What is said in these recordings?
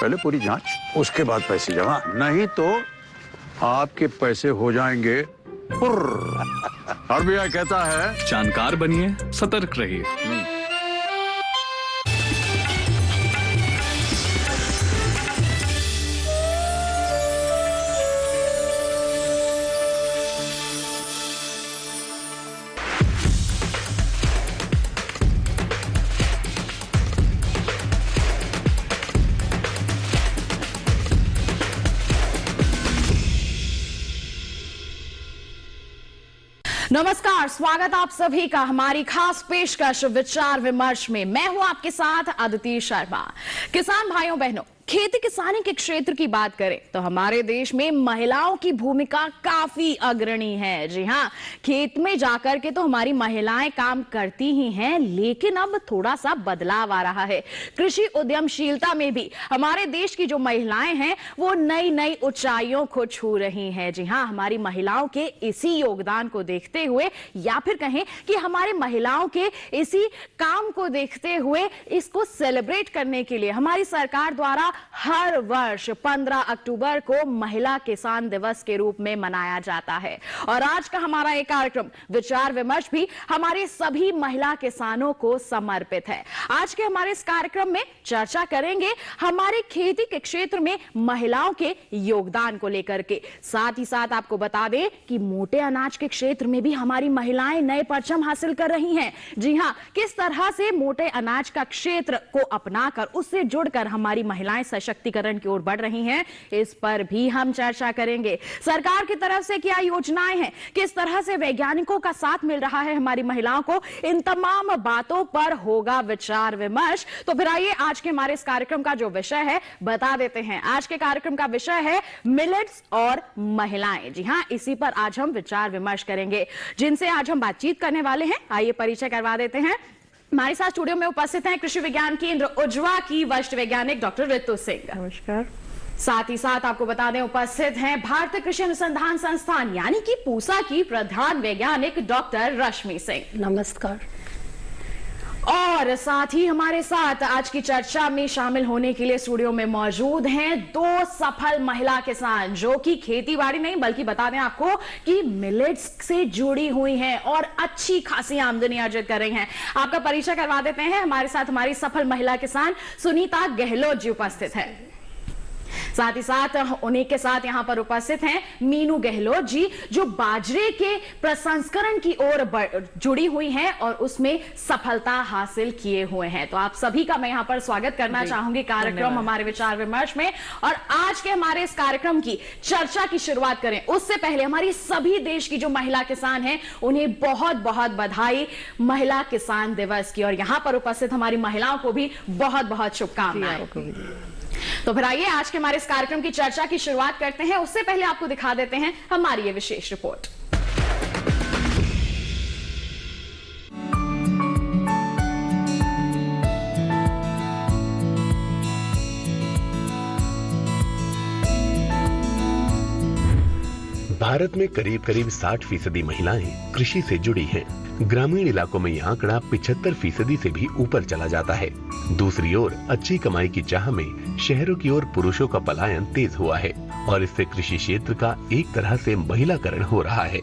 पहले पूरी जांच, उसके बाद पैसे जमा, नहीं तो आपके पैसे हो जाएंगे पुर्र। आरबीआई कहता है जानकार बनिए, सतर्क रहिए। नमस्कार, स्वागत आप सभी का हमारी खास पेशकश विचार विमर्श में। मैं हूं आपके साथ अदिति शर्मा। किसान भाइयों बहनों, खेती किसानी के क्षेत्र की बात करें तो हमारे देश में महिलाओं की भूमिका काफी अग्रणी है। जी हां, खेत में जाकर के तो हमारी महिलाएं काम करती ही हैं, लेकिन अब थोड़ा सा बदलाव आ रहा है। कृषि उद्यमशीलता में भी हमारे देश की जो महिलाएं हैं वो नई नई ऊंचाइयों को छू रही हैं। जी हां, हमारी महिलाओं के इसी योगदान को देखते हुए, या फिर कहें कि हमारी महिलाओं के इसी काम को देखते हुए, इसको सेलिब्रेट करने के लिए हमारी सरकार द्वारा हर वर्ष 15 अक्टूबर को महिला किसान दिवस के रूप में मनाया जाता है। और आज का हमारा एक कार्यक्रम विचार विमर्श भी हमारे सभी महिला किसानों को समर्पित है। आज के हमारे इस कार्यक्रम में चर्चा करेंगे हमारे खेती के क्षेत्र में महिलाओं के योगदान को लेकर के। साथ ही साथ आपको बता दें कि मोटे अनाज के क्षेत्र में भी हमारी महिलाएं नए परचम हासिल कर रही हैं। जी हां, किस तरह से मोटे अनाज का क्षेत्र को अपनाकर उससे जुड़कर हमारी महिलाएं सशक्तिकरण की ओर बढ़ रही हैं, इस पर भी हम चर्चा करेंगे। सरकार की तरफ से क्या योजनाएं हैं, किस तरह से वैज्ञानिकों का साथ मिल रहा है हमारी महिलाओं को, इन तमाम बातों पर होगा विचार विमर्श। तो फिर आइए आज के हमारे इस कार्यक्रम का जो विषय है बता देते हैं। आज के कार्यक्रम का विषय है मिलेट्स और महिलाएं। जी हां, इसी पर आज हम विचार विमर्श करेंगे। जिनसे आज हम बातचीत करने वाले हैं, आइए परिचय करवा देते हैं। हमारे साथ स्टूडियो में उपस्थित हैं कृषि विज्ञान केंद्र उज्जवा की वरिष्ठ वैज्ञानिक डॉक्टर ऋतु सिंह। नमस्कार। साथ ही साथ आपको बता दें उपस्थित हैं भारतीय कृषि अनुसंधान संस्थान यानी कि पूसा की प्रधान वैज्ञानिक डॉक्टर रश्मि सिंह। नमस्कार। और साथ ही हमारे साथ आज की चर्चा में शामिल होने के लिए स्टूडियो में मौजूद हैं दो सफल महिला किसान जो कि खेतीबाड़ी नहीं बल्कि बता दें आपको कि मिलेट्स से जुड़ी हुई हैं और अच्छी खासी आमदनी अर्जित कर रही हैं। आपका परिचय करवा देते हैं। हमारे साथ हमारी सफल महिला किसान सुनीता गहलोत जी उपस्थित है। साथ ही साथ उन्हीं के साथ यहां पर उपस्थित हैं मीनू गहलोत जी जो बाजरे के प्रसंस्करण की ओर जुड़ी हुई हैं और उसमें सफलता हासिल किए हुए हैं। तो आप सभी का मैं यहां पर स्वागत करना चाहूंगी कार्यक्रम हमारे विचार विमर्श में। और आज के हमारे इस कार्यक्रम की चर्चा की शुरुआत करें उससे पहले हमारी सभी देश की जो महिला किसान हैं उन्हें बहुत बहुत बधाई महिला किसान दिवस की, और यहां पर उपस्थित हमारी महिलाओं को भी बहुत बहुत शुभकामनाएं। तो फिर आइए आज के हमारे इस कार्यक्रम की चर्चा की शुरुआत करते हैं। उससे पहले आपको दिखा देते हैं हमारी ये विशेष रिपोर्ट। भारत में करीब करीब 60% महिलाएं कृषि से जुड़ी हैं। ग्रामीण इलाकों में यह आंकड़ा 75% से भी ऊपर चला जाता है। दूसरी ओर अच्छी कमाई की चाह में शहरों की ओर पुरुषों का पलायन तेज हुआ है और इससे कृषि क्षेत्र का एक तरह से महिलाकरण हो रहा है।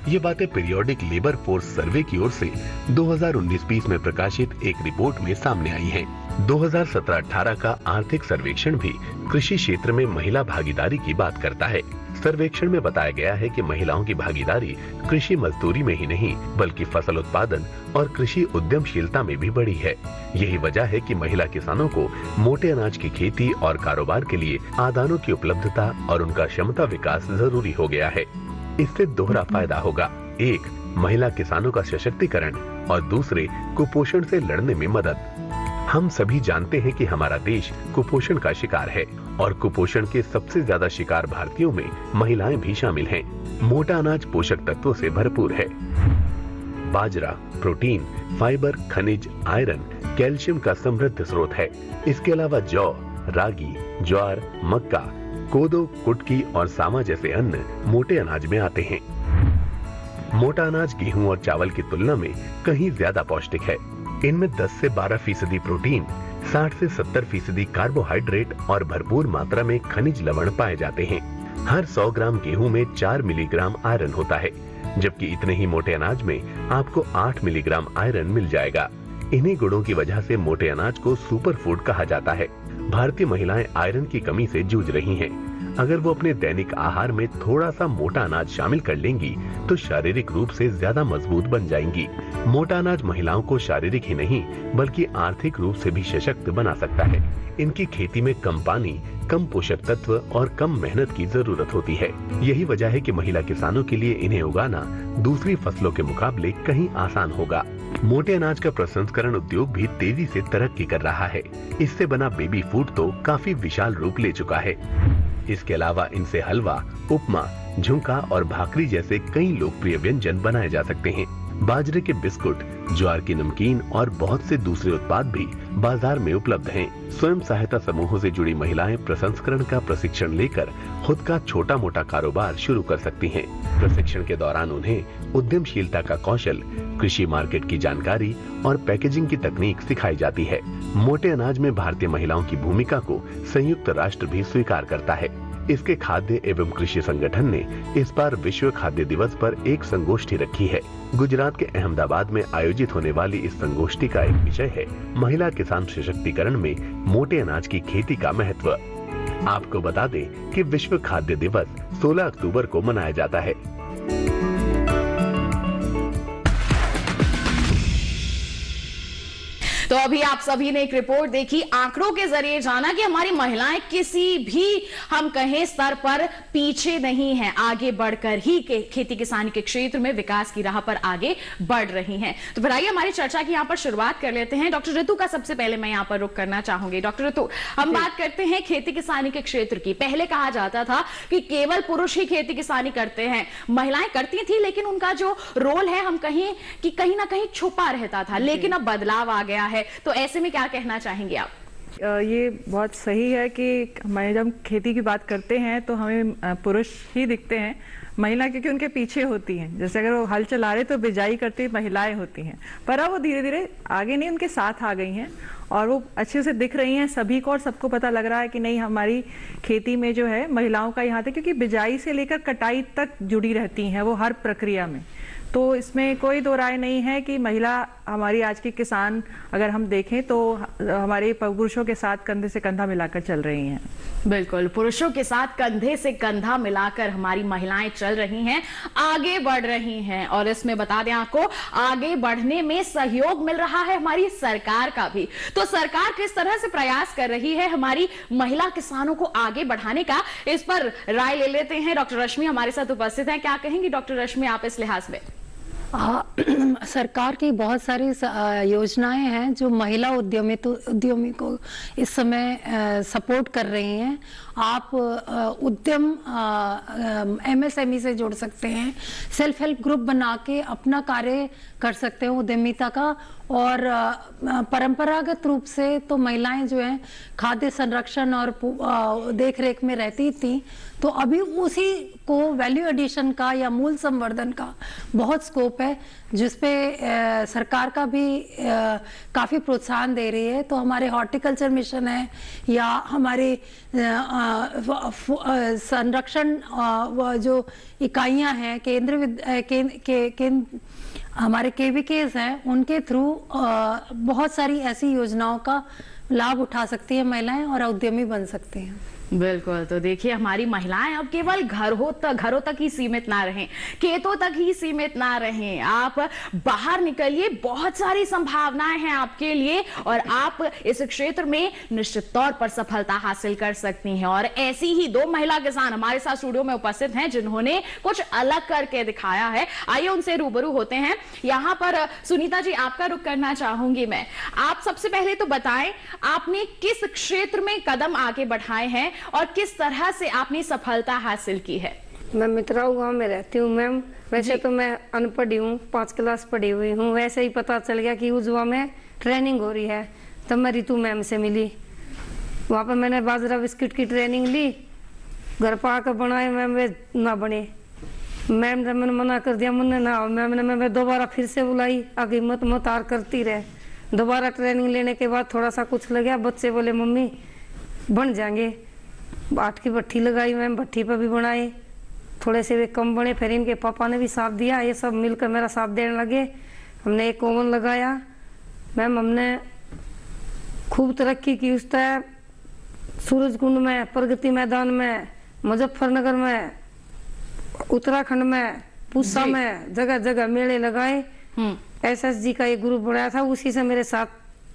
ये बातें पीरियोडिक लेबर फोर्स सर्वे की ओर से 2019-20 में प्रकाशित एक रिपोर्ट में सामने आई हैं। 2017-18 का आर्थिक सर्वेक्षण भी कृषि क्षेत्र में महिला भागीदारी की बात करता है। सर्वेक्षण में बताया गया है कि महिलाओं की भागीदारी कृषि मजदूरी में ही नहीं बल्कि फसल उत्पादन और कृषि उद्यमशीलता में भी बढ़ी है। यही वजह है कि महिला किसानों को मोटे अनाज की खेती और कारोबार के लिए आदानों की उपलब्धता और उनका क्षमता विकास जरूरी हो गया है। इससे दोहरा फायदा होगा, एक महिला किसानों का सशक्तिकरण और दूसरे कुपोषण से लड़ने में मदद। हम सभी जानते हैं कि हमारा देश कुपोषण का शिकार है और कुपोषण के सबसे ज्यादा शिकार भारतीयों में महिलाएं भी शामिल हैं। मोटा अनाज पोषक तत्वों से भरपूर है। बाजरा प्रोटीन, फाइबर, खनिज, आयरन, कैल्शियम का समृद्ध स्रोत है। इसके अलावा जौ, रागी, ज्वार, मक्का, कोदो, कुटकी और सामा जैसे अन्न मोटे अनाज में आते हैं। मोटा अनाज गेहूं और चावल की तुलना में कहीं ज्यादा पौष्टिक है। इनमें 10 से 12% प्रोटीन, 60 से 70% कार्बोहाइड्रेट और भरपूर मात्रा में खनिज लवण पाए जाते हैं। हर 100 ग्राम गेहूं में 4 मिलीग्राम आयरन होता है, जबकि इतने ही मोटे अनाज में आपको 8 मिलीग्राम आयरन मिल जाएगा। इन्हीं गुणों की वजह से मोटे अनाज को सुपर फूड कहा जाता है। भारतीय महिलाएं आयरन की कमी से जूझ रही हैं। अगर वो अपने दैनिक आहार में थोड़ा सा मोटा अनाज शामिल कर लेंगी तो शारीरिक रूप से ज्यादा मजबूत बन जाएंगी। मोटा अनाज महिलाओं को शारीरिक ही नहीं बल्कि आर्थिक रूप से भी सशक्त बना सकता है। इनकी खेती में कम पानी, कम पोषक तत्व और कम मेहनत की जरूरत होती है। यही वजह है कि महिला किसानों के लिए इन्हें उगाना दूसरी फसलों के मुकाबले कहीं आसान होगा। मोटे अनाज का प्रसंस्करण उद्योग भी तेजी से तरक्की कर रहा है। इससे बना बेबी फूड तो काफी विशाल रूप ले चुका है। इसके अलावा इनसे हलवा, उपमा, झुमका और भाकरी जैसे कई लोकप्रिय व्यंजन बनाए जा सकते हैं। बाजरे के बिस्कुट, ज्वार की नमकीन और बहुत से दूसरे उत्पाद भी बाजार में उपलब्ध हैं। स्वयं सहायता समूहों से जुड़ी महिलाएं प्रसंस्करण का प्रशिक्षण लेकर खुद का छोटा मोटा कारोबार शुरू कर सकती हैं। प्रशिक्षण के दौरान उन्हें उद्यमशीलता का कौशल, कृषि मार्केट की जानकारी और पैकेजिंग की तकनीक सिखाई जाती है। मोटे अनाज में भारतीय महिलाओं की भूमिका को संयुक्त राष्ट्र भी स्वीकार करता है। इसके खाद्य एवं कृषि संगठन ने इस बार विश्व खाद्य दिवस पर एक संगोष्ठी रखी है। गुजरात के अहमदाबाद में आयोजित होने वाली इस संगोष्ठी का एक विषय है महिला किसान सशक्तिकरण में मोटे अनाज की खेती का महत्व। आपको बता दें कि विश्व खाद्य दिवस 16 अक्टूबर को मनाया जाता है। तो अभी आप सभी ने एक रिपोर्ट देखी, आंकड़ों के जरिए जाना कि हमारी महिलाएं किसी भी हम कहें स्तर पर पीछे नहीं हैं, आगे बढ़कर ही खेती किसानी के क्षेत्र में विकास की राह पर आगे बढ़ रही हैं। तो फिर आइए हमारी चर्चा की यहाँ पर शुरुआत कर लेते हैं। डॉक्टर ऋतु का सबसे पहले मैं यहाँ पर रुख करना चाहूंगी। डॉक्टर ऋतु, हम बात करते हैं खेती किसानी के क्षेत्र की। पहले कहा जाता था कि केवल पुरुष ही खेती किसानी करते हैं, महिलाएं करती थी लेकिन उनका जो रोल है हम कहें कि कहीं ना कहीं छुपा रहता था, लेकिन अब बदलाव आ गया है। तो ऐसे में क्या कहना चाहेंगे आप? ये बहुत सही है कि हमें जब खेती की बात करते हैं तो हमें पुरुष ही दिखते हैं, महिला क्योंकि उनके पीछे होती हैं। जैसे अगर वो हल चला रहे तो बिजाई करती महिलाएं होती हैं, पर अब वो धीरे धीरे आगे नहीं उनके साथ आ गई हैं और वो अच्छे से दिख रही हैं सभी को, और सबको पता लग रहा है कि नहीं हमारी खेती में जो है महिलाओं का यहाँ तक क्योंकि बिजाई से लेकर कटाई तक जुड़ी रहती हैं वो हर प्रक्रिया में। तो इसमें कोई दो राय नहीं है कि महिला हमारी आज की किसान अगर हम देखें तो हमारे पुरुषों के साथ कंधे से कंधा मिलाकर चल रही हैं। बिल्कुल, पुरुषों के साथ कंधे से कंधा मिलाकर हमारी महिलाएं चल रही हैं, आगे बढ़ रही हैं। और इसमें बता दें आपको, आगे बढ़ने में सहयोग मिल रहा है हमारी सरकार का भी। तो सरकार किस तरह से प्रयास कर रही है हमारी महिला किसानों को आगे बढ़ाने का, इस पर राय ले लेते हैं। डॉक्टर रश्मि हमारे साथ उपस्थित हैं। क्या कहेंगी डॉक्टर रश्मि आप इस लिहाज में? सरकार की बहुत सारी योजनाएं हैं जो महिला उद्यमी को इस समय सपोर्ट कर रही हैं। आप उद्यम MSME से जोड़ सकते हैं, सेल्फ हेल्प ग्रुप बना के अपना कार्य कर सकते हैं उद्यमिता का। और परंपरागत रूप से तो महिलाएं जो हैं खाद्य संरक्षण और देख रेख में रहती थी, तो अभी उसी को वैल्यू एडिशन का या मूल संवर्धन का बहुत स्कोप है, जिसपे सरकार का भी काफ़ी प्रोत्साहन दे रही है। तो हमारे हॉर्टिकल्चर मिशन है या हमारे संरक्षण जो इकाइयां हैं हमारे KVKs हैं, उनके थ्रू बहुत सारी ऐसी योजनाओं का लाभ उठा सकती है महिलाएं और उद्यमी बन सकती हैं। बिल्कुल, तो देखिए हमारी महिलाएं अब केवल घरों तक ही सीमित ना रहें, खेतों तक ही सीमित ना रहें, आप बाहर निकलिए, बहुत सारी संभावनाएं हैं आपके लिए और आप इस क्षेत्र में निश्चित तौर पर सफलता हासिल कर सकती हैं। और ऐसी ही दो महिला किसान हमारे साथ स्टूडियो में उपस्थित हैं जिन्होंने कुछ अलग करके दिखाया है। आइए उनसे रूबरू होते हैं। यहाँ पर सुनीता जी आपका रुख करना चाहूंगी मैं। आप सबसे पहले तो बताएं आपने किस क्षेत्र में कदम आगे बढ़ाए हैं और किस तरह से आपने सफलता हासिल की है? मैं मित्राऊ गांव में रहती हूँ मैम। वैसे तो मैं अनपढ़ी हूँ, 5 क्लास पढ़ी हुई हूँ। वैसे ही पता चल गया कि उजवा में ट्रेनिंग हो रही है, तब मैं रितु मैम से मिली। वहाँ पर मैंने बाजरा बिस्किट की ट्रेनिंग ली, घर पर आकर बनाए मैम, वे ना बने। मैम ने मैंने मना कर दिया, मुन्ने ना। मैम ने मैं दोबारा फिर से बुलाई, आगे मत हार करती रहे। दोबारा ट्रेनिंग लेने के बाद थोड़ा सा कुछ लग गया, बच्चे बोले मम्मी बन जाएंगे। 8 की भट्ठी लगाई मैम, भट्ठी पर भी बनाए, थोड़े से वे कम बने, फिर इनके पापा ने भी साथ दिया, ये सब मिलकर मेरा साथ देने लगे। हमने एक ओवन लगाया मैम, हमने खूब तरक्की की उस तरह, सूरजकुंड में, प्रगति मैदान में, मुजफ्फरनगर में, उत्तराखंड में, पूसा में, जगह जगह मेले लगाए। SSG का एक ग्रुप बनाया था, उसी से मेरे साथ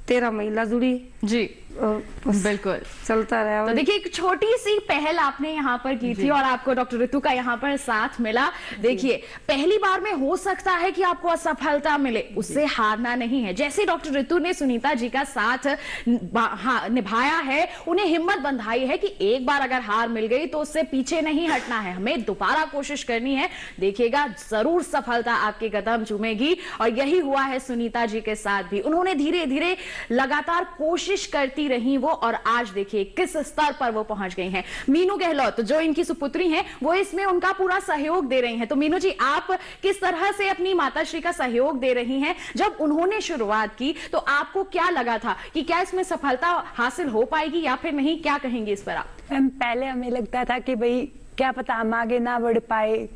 13 महिला जुड़ी जी। बिल्कुल चलता रहा। तो देखिए एक छोटी सी पहल आपने यहाँ पर की थी और आपको डॉक्टर ऋतु का यहाँ पर साथ मिला। देखिए पहली बार में हो सकता है कि आपको असफलता मिले, उससे हारना नहीं है। जैसे डॉक्टर ऋतु ने सुनीता जी का साथ निभाया है, उन्हें हिम्मत बंधाई है कि एक बार अगर हार मिल गई तो उससे पीछे नहीं हटना है, हमें दोबारा कोशिश करनी है। देखिएगा जरूर सफलता आपके कदम चूमेगी और यही हुआ है सुनीता जी के साथ भी। उन्होंने धीरे धीरे लगातार कोशिश करती रही वो, और आज देखिए किस स्तर पर वो पहुंच गई हैं। मीनू गहलोत जो इनकी सुपुत्री हैं, वो इसमें उनका पूरा सहयोग दे रही हैं। तो मीनू जी, आप किस तरह से अपनी माताश्री का सहयोग दे रही हैं? जब उन्होंने शुरुआत की तो आपको क्या लगा था कि क्या इसमें सफलता हासिल हो पाएगी या फिर नहीं, क्या कहेंगे इस पर आप? पहले हमें लगता था कि भाई क्या पता हम आगे ना बढ़ पाए,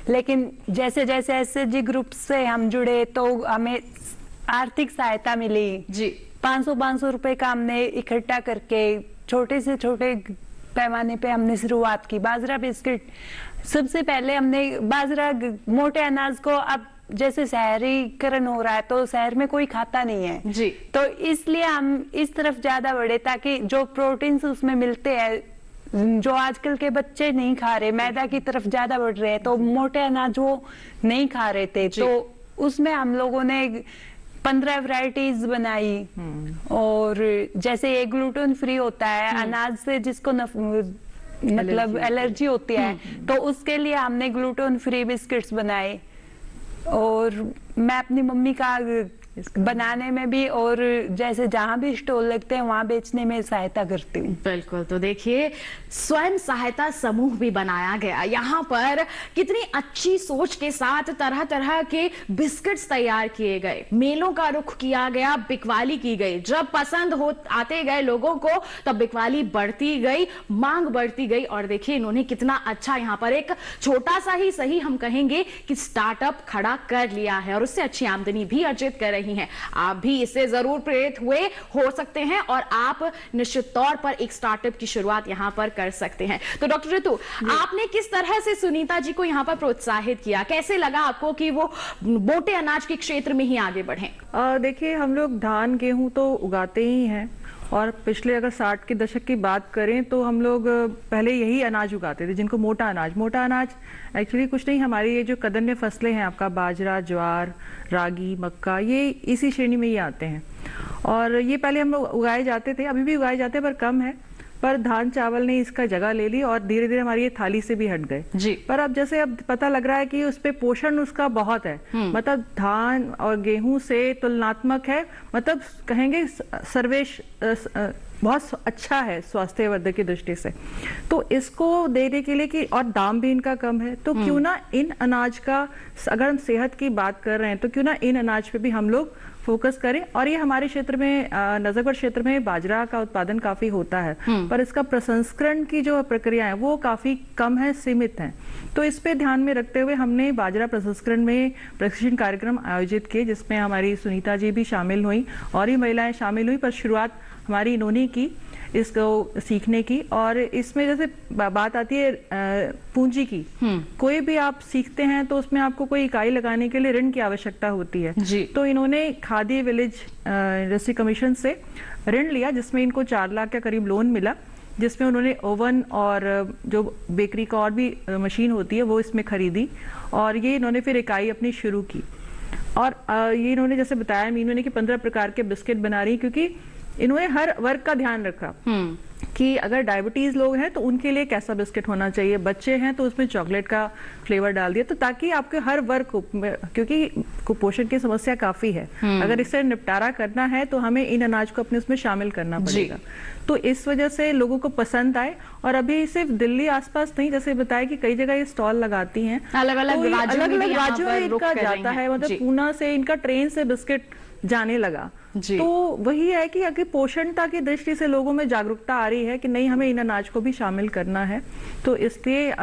लेकिन जैसे जैसे SSG ग्रुप से हम जुड़े तो हमें आर्थिक सहायता मिली जी। 500 रुपए का हमने इकट्ठा करके छोटे से छोटे पैमाने पे हमने शुरुआत की। बाजरा बिस्किट सबसे पहले हमने बाजरा, मोटे अनाज को अब जैसे शहरीकरण हो रहा है तो शहर में कोई खाता नहीं है जी, तो इसलिए हम इस तरफ ज्यादा बढ़े ताकि जो प्रोटीन्स उसमें मिलते हैं जो आजकल के बच्चे नहीं खा रहे, मैदा की तरफ ज्यादा बढ़ रहे हैं, तो मोटे अनाज वो नहीं खा रहे थे, तो उसमें हम लोगों ने 15 वैरायटीज बनाई। और जैसे ये ग्लूटेन फ्री होता है, अनाज से जिसको मतलब एलर्जी होती है, तो उसके लिए हमने ग्लूटेन फ्री बिस्किट्स बनाए। और मैं अपनी मम्मी का बनाने में भी और जैसे जहां भी स्टॉल लगते हैं वहां बेचने में सहायता करती हूँ। बिल्कुल। तो देखिए स्वयं सहायता समूह भी बनाया गया, यहाँ पर कितनी अच्छी सोच के साथ तरह तरह के बिस्किट्स तैयार किए गए, मेलों का रुख किया गया, बिकवाली की गई। जब पसंद हो आते गए लोगों को तब बिकवाली बढ़ती गई, मांग बढ़ती गई। और देखिए इन्होंने कितना अच्छा यहाँ पर एक छोटा सा ही सही हम कहेंगे कि स्टार्टअप खड़ा कर लिया है और उससे अच्छी आमदनी भी अर्जित कर रही हैं। आप भी इससे जरूर प्रेरित हुए हो सकते हैं और आप निश्चित तौर पर एक स्टार्टअप की शुरुआत यहां पर कर सकते हैं। तो डॉक्टर ऋतु, आपने किस तरह से सुनीता जी को यहां पर प्रोत्साहित किया? कैसे लगा आपको कि वो मोटे अनाज के क्षेत्र में ही आगे बढ़े? देखिए हम लोग धान गेहूं तो उगाते ही हैं और पिछले अगर 60 के दशक की बात करें तो हम लोग पहले यही अनाज उगाते थे जिनको मोटा अनाज एक्चुअली कुछ नहीं, हमारी ये जो कदन्य फसलें हैं, आपका बाजरा, ज्वार, रागी, मक्का, ये इसी श्रेणी में ही आते हैं। और ये पहले हम लोग उगाए जाते थे, अभी भी उगाए जाते हैं पर कम है। पर धान चावल ने इसका जगह ले ली और धीरे धीरे हमारी ये थाली से भी हट गए जी। पर अब जैसे अब पता लग रहा है कि उस पे पोषण उसका बहुत है, मतलब धान और गेहूं से तुलनात्मक है, मतलब कहेंगे सर्वेश बहुत अच्छा है स्वास्थ्यवर्धक की दृष्टि से। तो इसको देने के लिए कि और दाम भी इनका कम है, तो क्यों ना इन अनाज का, अगर हम सेहत की बात कर रहे हैं तो क्यों ना इन अनाज पे भी हम लोग फोकस करें। और ये हमारे क्षेत्र में नजफगढ़ क्षेत्र में बाजरा का उत्पादन काफी होता है, पर इसका प्रसंस्करण की जो प्रक्रिया है वो काफी कम है, सीमित है। तो इस पे ध्यान में रखते हुए हमने बाजरा प्रसंस्करण में प्रशिक्षण कार्यक्रम आयोजित किए, जिसमें हमारी सुनीता जी भी शामिल हुई और ही महिलाएं शामिल हुई। पर शुरुआत हमारी इन्होंने की इसको सीखने की। और इसमें जैसे बात आती है पूंजी की, कोई भी आप सीखते हैं तो उसमें आपको कोई इकाई लगाने के लिए ऋण की आवश्यकता होती है जी। तो इन्होंने खादी विलेज इंडस्ट्री कमीशन से ऋण लिया, जिसमें इनको 4 लाख के करीब लोन मिला, जिसमें उन्होंने ओवन और जो बेकरी का और भी मशीन होती है वो इसमें खरीदी और ये इन्होंने फिर इकाई अपनी शुरू की। और ये इन्होंने जैसे बताया मीनू ने कि 15 प्रकार के बिस्किट बना रही, क्योंकि इन्होंने हर वर्ग का ध्यान रखा कि अगर डायबिटीज लोग हैं तो उनके लिए कैसा बिस्किट होना चाहिए, बच्चे हैं तो उसमें चॉकलेट का फ्लेवर डाल दिया, तो ताकि आपके हर वर्ग को, क्योंकि कुपोषण की समस्या काफी है, अगर इससे निपटारा करना है तो हमें इन अनाज को अपने उसमें शामिल करना पड़ेगा। तो इस वजह से लोगों को पसंद आए। और अभी सिर्फ दिल्ली आसपास नहीं, जैसे बताया कि कई जगह ये स्टॉल लगाती हैं, अलग अलग राज्यों में इनका जाता है, मतलब पूना से इनका ट्रेन से बिस्किट जाने लगा। जी। तो वही है कि अगर पोषणता की दृष्टि से लोगों में जागरूकता आ रही है कि नहीं, हमें इन अनाज को भी शामिल करना है, तो इसलिए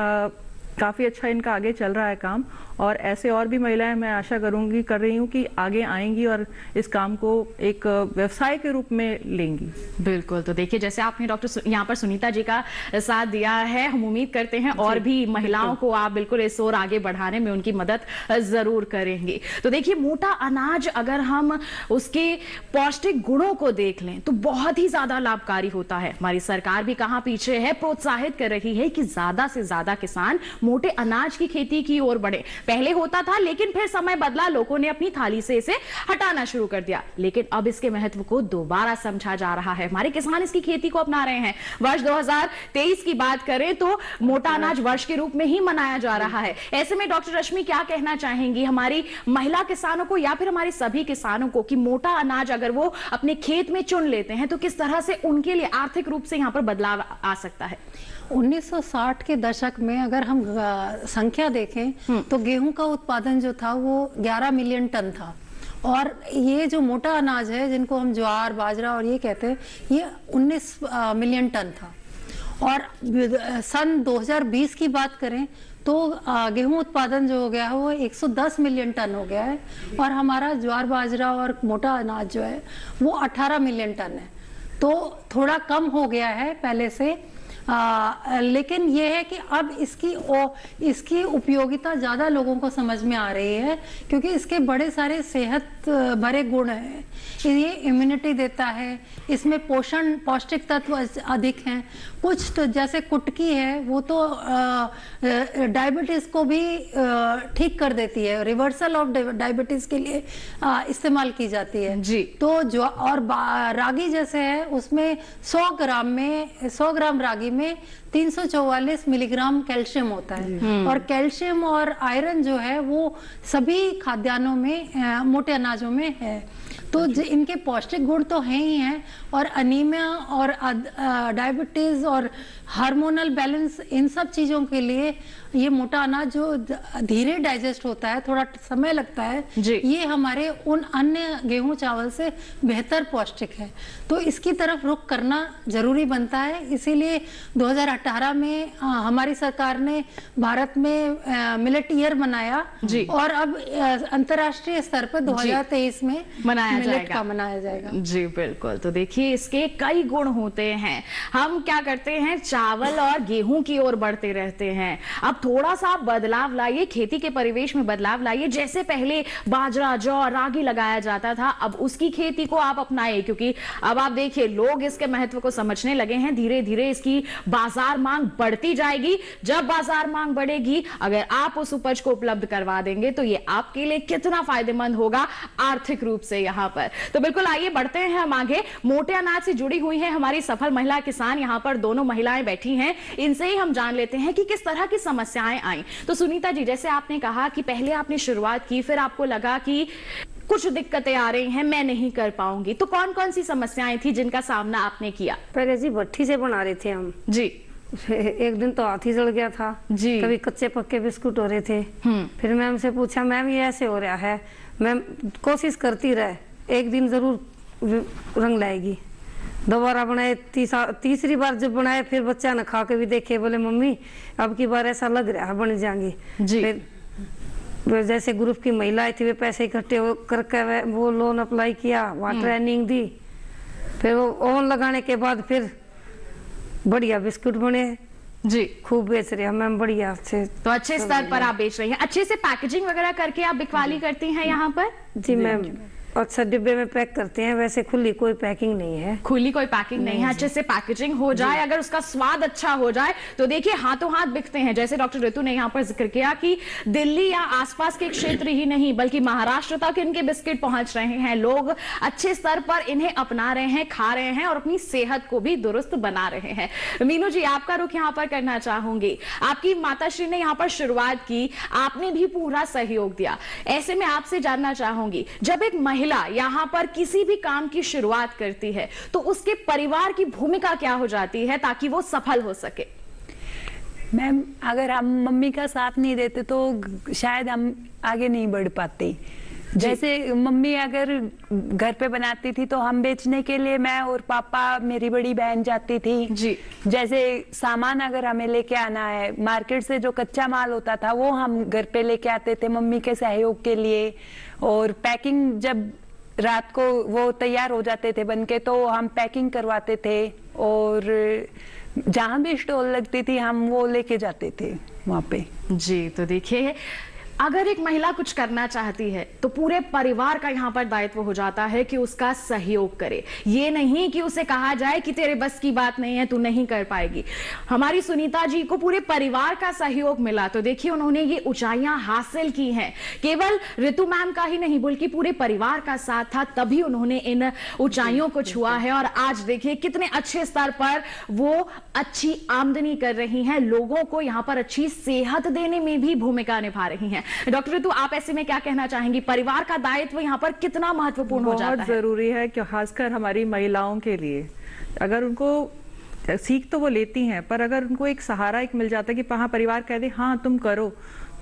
काफी अच्छा इनका आगे चल रहा है काम। और ऐसे और भी महिलाएं मैं आशा करूंगी, कर रही हूं कि आगे आएंगी और इस काम को एक व्यवसाय के रूप में लेंगी। बिल्कुल। तो देखिए, जैसे आपने डॉक्टर यहाँ पर सुनीता जी का साथ दिया है, हम उम्मीद करते हैं और भी महिलाओं को आप बिल्कुल इस ओर आगे बढ़ाने में उनकी मदद जरूर करेंगे। तो देखिए, मोटा अनाज अगर हम उसके पौष्टिक गुणों को देख लें तो बहुत ही ज्यादा लाभकारी होता है। हमारी सरकार भी कहाँ पीछे है, प्रोत्साहित कर रही है कि ज्यादा से ज्यादा किसान मोटे अनाज की खेती की ओर बढ़े। पहले होता था, लेकिन फिर समय बदला, लोगों ने अपनी थाली से इसे हटाना शुरू कर दिया। लेकिन अब इसके महत्व को दोबारा समझा जा रहा है, हमारे किसान इसकी खेती को अपना रहे हैं। वर्ष 2023 की बात करें तो मोटा अनाज वर्ष के रूप में ही मनाया जा रहा है। ऐसे में डॉक्टर रश्मि क्या कहना चाहेंगी हमारी महिला किसानों को या फिर हमारे सभी किसानों को कि मोटा अनाज अगर वो अपने खेत में चुन लेते हैं तो किस तरह से उनके लिए आर्थिक रूप से यहाँ पर बदलाव आ सकता है? 1960 के दशक में अगर हम संख्या देखें तो गेहूं का उत्पादन जो था वो 11 मिलियन टन था, और ये जो मोटा अनाज है जिनको हम ज्वार, बाजरा और ये कहते हैं, ये 19 मिलियन टन था। और सन 2020 की बात करें तो गेहूं उत्पादन जो हो गया है वो 110 मिलियन टन हो गया है, और हमारा ज्वार, बाजरा और मोटा अनाज जो है वो 18 मिलियन टन है। तो थोड़ा कम हो गया है पहले से, लेकिन यह है कि अब इसकी उपयोगिता ज्यादा लोगों को समझ में आ रही है, क्योंकि इसके बड़े सारे सेहत भरे गुण हैं। ये इम्यूनिटी देता है, इसमें पौष्टिक तत्व अधिक हैं। कुछ तो जैसे कुटकी है वो तो डायबिटीज को भी ठीक कर देती है, रिवर्सल ऑफ डायबिटीज के लिए इस्तेमाल की जाती है जी। तो जो और रागी जैसे है उसमें 100 ग्राम रागी में 344 मिलीग्राम कैल्शियम होता है, और कैल्शियम और आयरन जो है वो सभी खाद्यान्नों में, मोटे अनाजों में है। तो इनके पौष्टिक गुण तो हैं ही हैं, और अनीमिया और डायबिटीज और हार्मोनल बैलेंस, इन सब चीजों के लिए ये मोटा अनाज जो धीरे डाइजेस्ट होता है, थोड़ा समय लगता है, ये हमारे उन अन्य गेहूं चावल से बेहतर पौष्टिक है। तो इसकी तरफ रुख करना जरूरी बनता है। इसीलिए 2018 में हमारी सरकार ने भारत में मिलेट ईयर मनाया, और अब अंतर्राष्ट्रीय स्तर पर 2023 में मिलेट का मनाया जाएगा। जी बिल्कुल। तो देखिए, इसके कई गुण होते हैं। हम क्या करते हैं, चावल और गेहूं की ओर बढ़ते रहते हैं। अब थोड़ा सा बदलाव लाइए, खेती के परिवेश में बदलाव लाइए। जैसे पहले बाजरा, जौ, रागी लगाया जाता था, अब उसकी खेती को आप अपनाइए, क्योंकि अब आप देखिए लोग इसके महत्व को समझने लगे हैं। धीरे धीरे इसकी बाजार मांग बढ़ती जाएगी। जब बाजार मांग बढ़ेगी, अगर आप उस उपज को उपलब्ध करवा देंगे तो ये आपके लिए कितना फायदेमंद होगा आर्थिक रूप से यहाँ पर। तो बिल्कुल, आइए बढ़ते हैं हम आगे। मोटे अनाज से जुड़ी हुई है हमारी सफल महिला किसान, यहाँ पर दोनों महिलाएं बैठी हैं, इनसे ही हम जान लेते हैं कि किस तरह की समस्याएं आई। तो सुनीता जी, जैसे आपने कहा कि पहले आपने शुरुआत की, फिर आपको लगा कि कुछ दिक्कतें आ रही हैं, मैं नहीं कर पाऊंगी, तो कौन कौन सी समस्याएं थी जिनका सामना आपने किया? पहले जी भट्ठी से बना रहे थे हम जी। एक दिन तो हाथ ही जल गया था जी। कभी कच्चे पक्के बिस्कुट हो रहे थे। फिर मैम से पूछा, मैम ये ऐसे हो रहा है। मैम कोशिश करती रहे, एक दिन जरूर रंग लाएगी। दोबारा बनाए, तीसरी बार जब बनाए, फिर बच्चा ने खा के भी देखे, बोले मम्मी अब की बार ऐसा लग रहा है बन जाएंगी। फिर जैसे ग्रुप की महिलाएं थी, वे पैसे इकट्ठे करके वो लोन अप्लाई किया, वहाँ ट्रेनिंग दी। फिर वो ओवन लगाने के बाद फिर बढ़िया बिस्कुट बने जी, खूब बेच रहे हैं मैम, बढ़िया से। तो अच्छे स्तर पर आप बेच रही हैं, अच्छे से पैकेजिंग वगैरह करके आप बिकवाली करती हैं यहाँ पर? जी मैम, अच्छा डिब्बे में पैक करते हैं, वैसे खुली कोई पैकिंग नहीं है। खुली कोई पैकिंग नहीं है, अच्छे से पैकेजिंग हो जाए, अगर उसका स्वाद अच्छा हो जाए तो देखिए हाथों हाथ बिकते हैं। जैसे डॉक्टर ऋतु ने यहाँ पर जिक्र किया कि दिल्ली या आसपास के क्षेत्र ही नहीं बल्कि महाराष्ट्र तक इनके बिस्किट पहुंच रहे हैं। लोग अच्छे स्तर पर इन्हें अपना रहे हैं, खा रहे हैं और अपनी सेहत को भी दुरुस्त बना रहे हैं। मीनू जी, आपका रुख यहाँ पर करना चाहूंगी। आपकी माताश्री ने यहाँ पर शुरुआत की, आपने भी पूरा सहयोग दिया। ऐसे में आपसे जानना चाहूंगी, जब एक महिला यहाँ पर किसी भी काम की शुरुआत करती है तो उसके परिवार की भूमिका क्या हो जाती है ताकि वो सफल हो सके? मैम, अगर हम मम्मी का साथ नहीं देते तो शायद हम आगे नहीं बढ़ पाते। जैसे मम्मी अगर घर पे बनाती थी तो हम बेचने के लिए मैं और पापा, मेरी बड़ी बहन जाती थी जी। जैसे सामान अगर हमें लेके आना है मार्केट से, जो कच्चा माल होता था वो हम घर पे लेके आते थे मम्मी के सहयोग के लिए। और पैकिंग जब रात को वो तैयार हो जाते थे बनके तो हम पैकिंग करवाते थे। और जहां भी स्टॉल लगती थी हम वो लेके जाते थे वहां पे। जी, तो देखिए अगर एक महिला कुछ करना चाहती है तो पूरे परिवार का यहाँ पर दायित्व हो जाता है कि उसका सहयोग करे। ये नहीं कि उसे कहा जाए कि तेरे बस की बात नहीं है, तू नहीं कर पाएगी। हमारी सुनीता जी को पूरे परिवार का सहयोग मिला, तो देखिए उन्होंने ये ऊंचाइयां हासिल की हैं। केवल ऋतु मैम का ही नहीं बल्कि पूरे परिवार का साथ था, तभी उन्होंने इन ऊंचाइयों को छुआ है। और आज देखिए कितने अच्छे स्तर पर वो अच्छी आमदनी कर रही हैं, लोगों को यहाँ पर अच्छी सेहत देने में भी भूमिका निभा रही हैं। डॉक्टर ऋतु, आप ऐसे में क्या कहना चाहेंगी, परिवार का दायित्व यहाँ पर कितना महत्वपूर्ण हो जाता है? बहुत जरूरी है कि खासकर हमारी महिलाओं के लिए, अगर उनको सीख तो वो लेती हैं पर अगर उनको एक सहारा एक मिल जाता है कि हाँ परिवार कह दे हाँ तुम करो,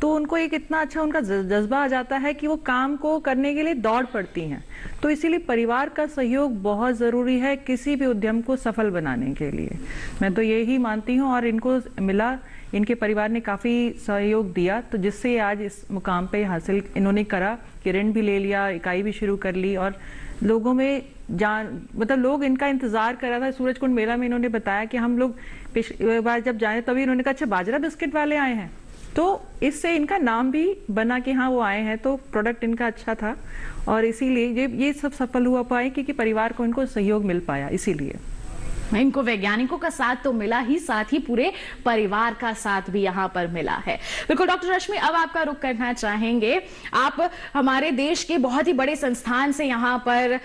तो उनको एक इतना अच्छा उनका जज्बा आ जाता है कि वो काम को करने के लिए दौड़ पड़ती हैं। तो इसीलिए परिवार का सहयोग बहुत ज़रूरी है किसी भी उद्यम को सफल बनाने के लिए। मैं तो यही मानती हूँ और इनको मिला, इनके परिवार ने काफ़ी सहयोग दिया, तो जिससे आज इस मुकाम पे हासिल इन्होंने करा कि ऋण भी ले लिया, इकाई भी शुरू कर ली और लोगों में मतलब लोग इनका इंतजार कर रहा था। सूरजकुंड मेला में इन्होंने बताया कि हम लोग पिछली बार जब जाए तभी इन्होंने कहा अच्छा बाजरा बिस्किट वाले आए हैं, तो इससे इनका नाम भी बना कि हाँ वो आए हैं, तो प्रोडक्ट इनका अच्छा था और इसीलिए ये सब सफल हुआ पाए क्योंकि परिवार को इनको सहयोग मिल पाया। इसीलिए इनको वैज्ञानिकों का साथ तो मिला ही, साथ ही पूरे परिवार का साथ भी यहाँ पर मिला है। बिल्कुल डॉक्टर रश्मि, अब आपका रुख करना चाहेंगे। आप हमारे देश के बहुत ही बड़े संस्थान से यहाँ पर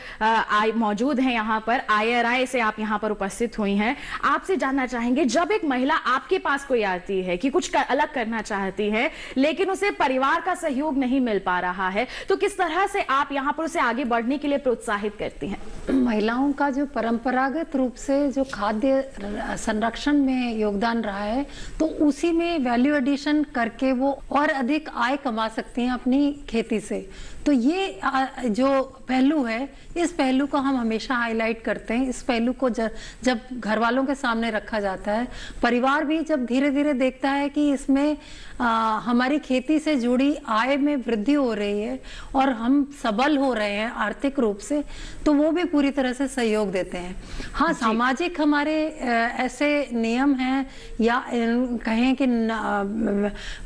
मौजूद हैं, यहाँ पर IRI से आप यहाँ पर उपस्थित हुई हैं। आपसे जानना चाहेंगे, जब एक महिला आपके पास कोई आती है कि कुछ अलग करना चाहती है लेकिन उसे परिवार का सहयोग नहीं मिल पा रहा है, तो किस तरह से आप यहाँ पर उसे आगे बढ़ने के लिए प्रोत्साहित करती हैं? महिलाओं का जो परंपरागत रूप से जो खाद्य संरक्षण में योगदान रहा है, तो उसी में वैल्यू एडिशन करके वो और अधिक आय कमा सकती हैं अपनी खेती से। तो ये जो पहलू है, इस पहलू को हम हमेशा हाईलाइट करते हैं। इस पहलू को जब घर वालों के सामने रखा जाता है, परिवार भी जब धीरे धीरे देखता है कि इसमें हमारी खेती से जुड़ी आय में वृद्धि हो रही है और हम सबल हो रहे हैं आर्थिक रूप से, तो वो भी पूरी तरह से सहयोग देते हैं। हाँ, सामाजिक हमारे ऐसे नियम हैं या कहें कि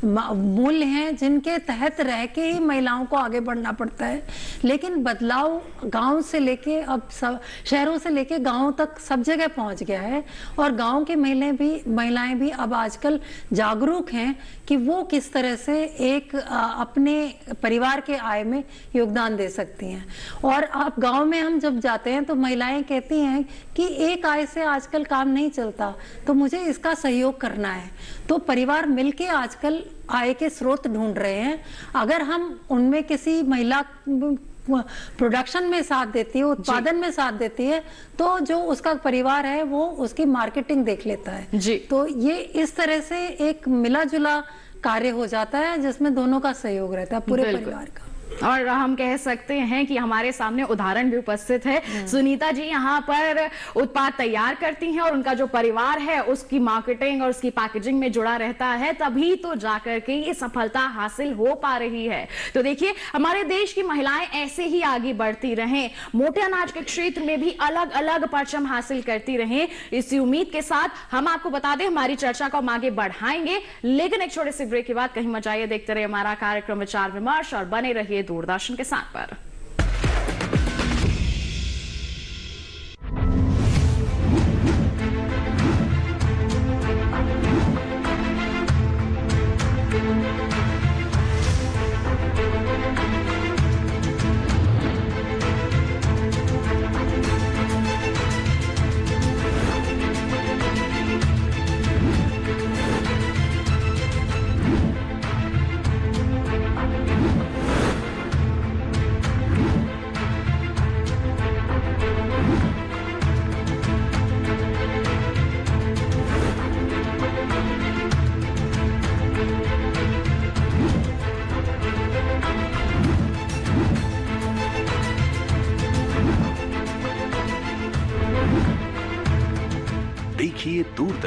मूल्य हैं जिनके तहत रह के ही महिलाओं को आगे बढ़ना पड़ता है, लेकिन बदलाव गांव से लेके अब शहरों से लेके गांव तक सब जगह पहुंच गया है और गांव के महिलाएं भी अब आजकल जागरूक हैं कि वो किस तरह से एक अपने परिवार के आय में योगदान दे सकती हैं। और अब गांव में हम जब जाते हैं तो महिलाएं कहती हैं कि एक आय से आजकल काम नहीं चलता, तो मुझे इसका सहयोग करना है। तो परिवार मिलके आजकल आय के स्रोत ढूंढ रहे हैं। अगर हम उनमें किसी महिला प्रोडक्शन में साथ देती है, उत्पादन में साथ देती है, तो जो उसका परिवार है वो उसकी मार्केटिंग देख लेता है जी। तो ये इस तरह से एक मिला जुला कार्य हो जाता है जिसमें दोनों का सहयोग रहता है, पूरे परिवार का। और हम कह सकते हैं कि हमारे सामने उदाहरण भी उपस्थित है। सुनीता जी यहाँ पर उत्पाद तैयार करती हैं और उनका जो परिवार है उसकी मार्केटिंग और उसकी पैकेजिंग में जुड़ा रहता है, तभी तो जाकर के ये सफलता हासिल हो पा रही है। तो देखिए हमारे देश की महिलाएं ऐसे ही आगे बढ़ती रहें, मोटे अनाज के क्षेत्र में भी अलग अलग परचम हासिल करती रहें, इसी उम्मीद के साथ हम आपको बता दें हमारी चर्चा को हम आगे बढ़ाएंगे, लेकिन एक छोटे से ब्रेक के बाद कहीं मत जाइए, देखते रहिए हमारा कार्यक्रम विचार विमर्श और बने रहिए दूरदर्शन के साथ पर।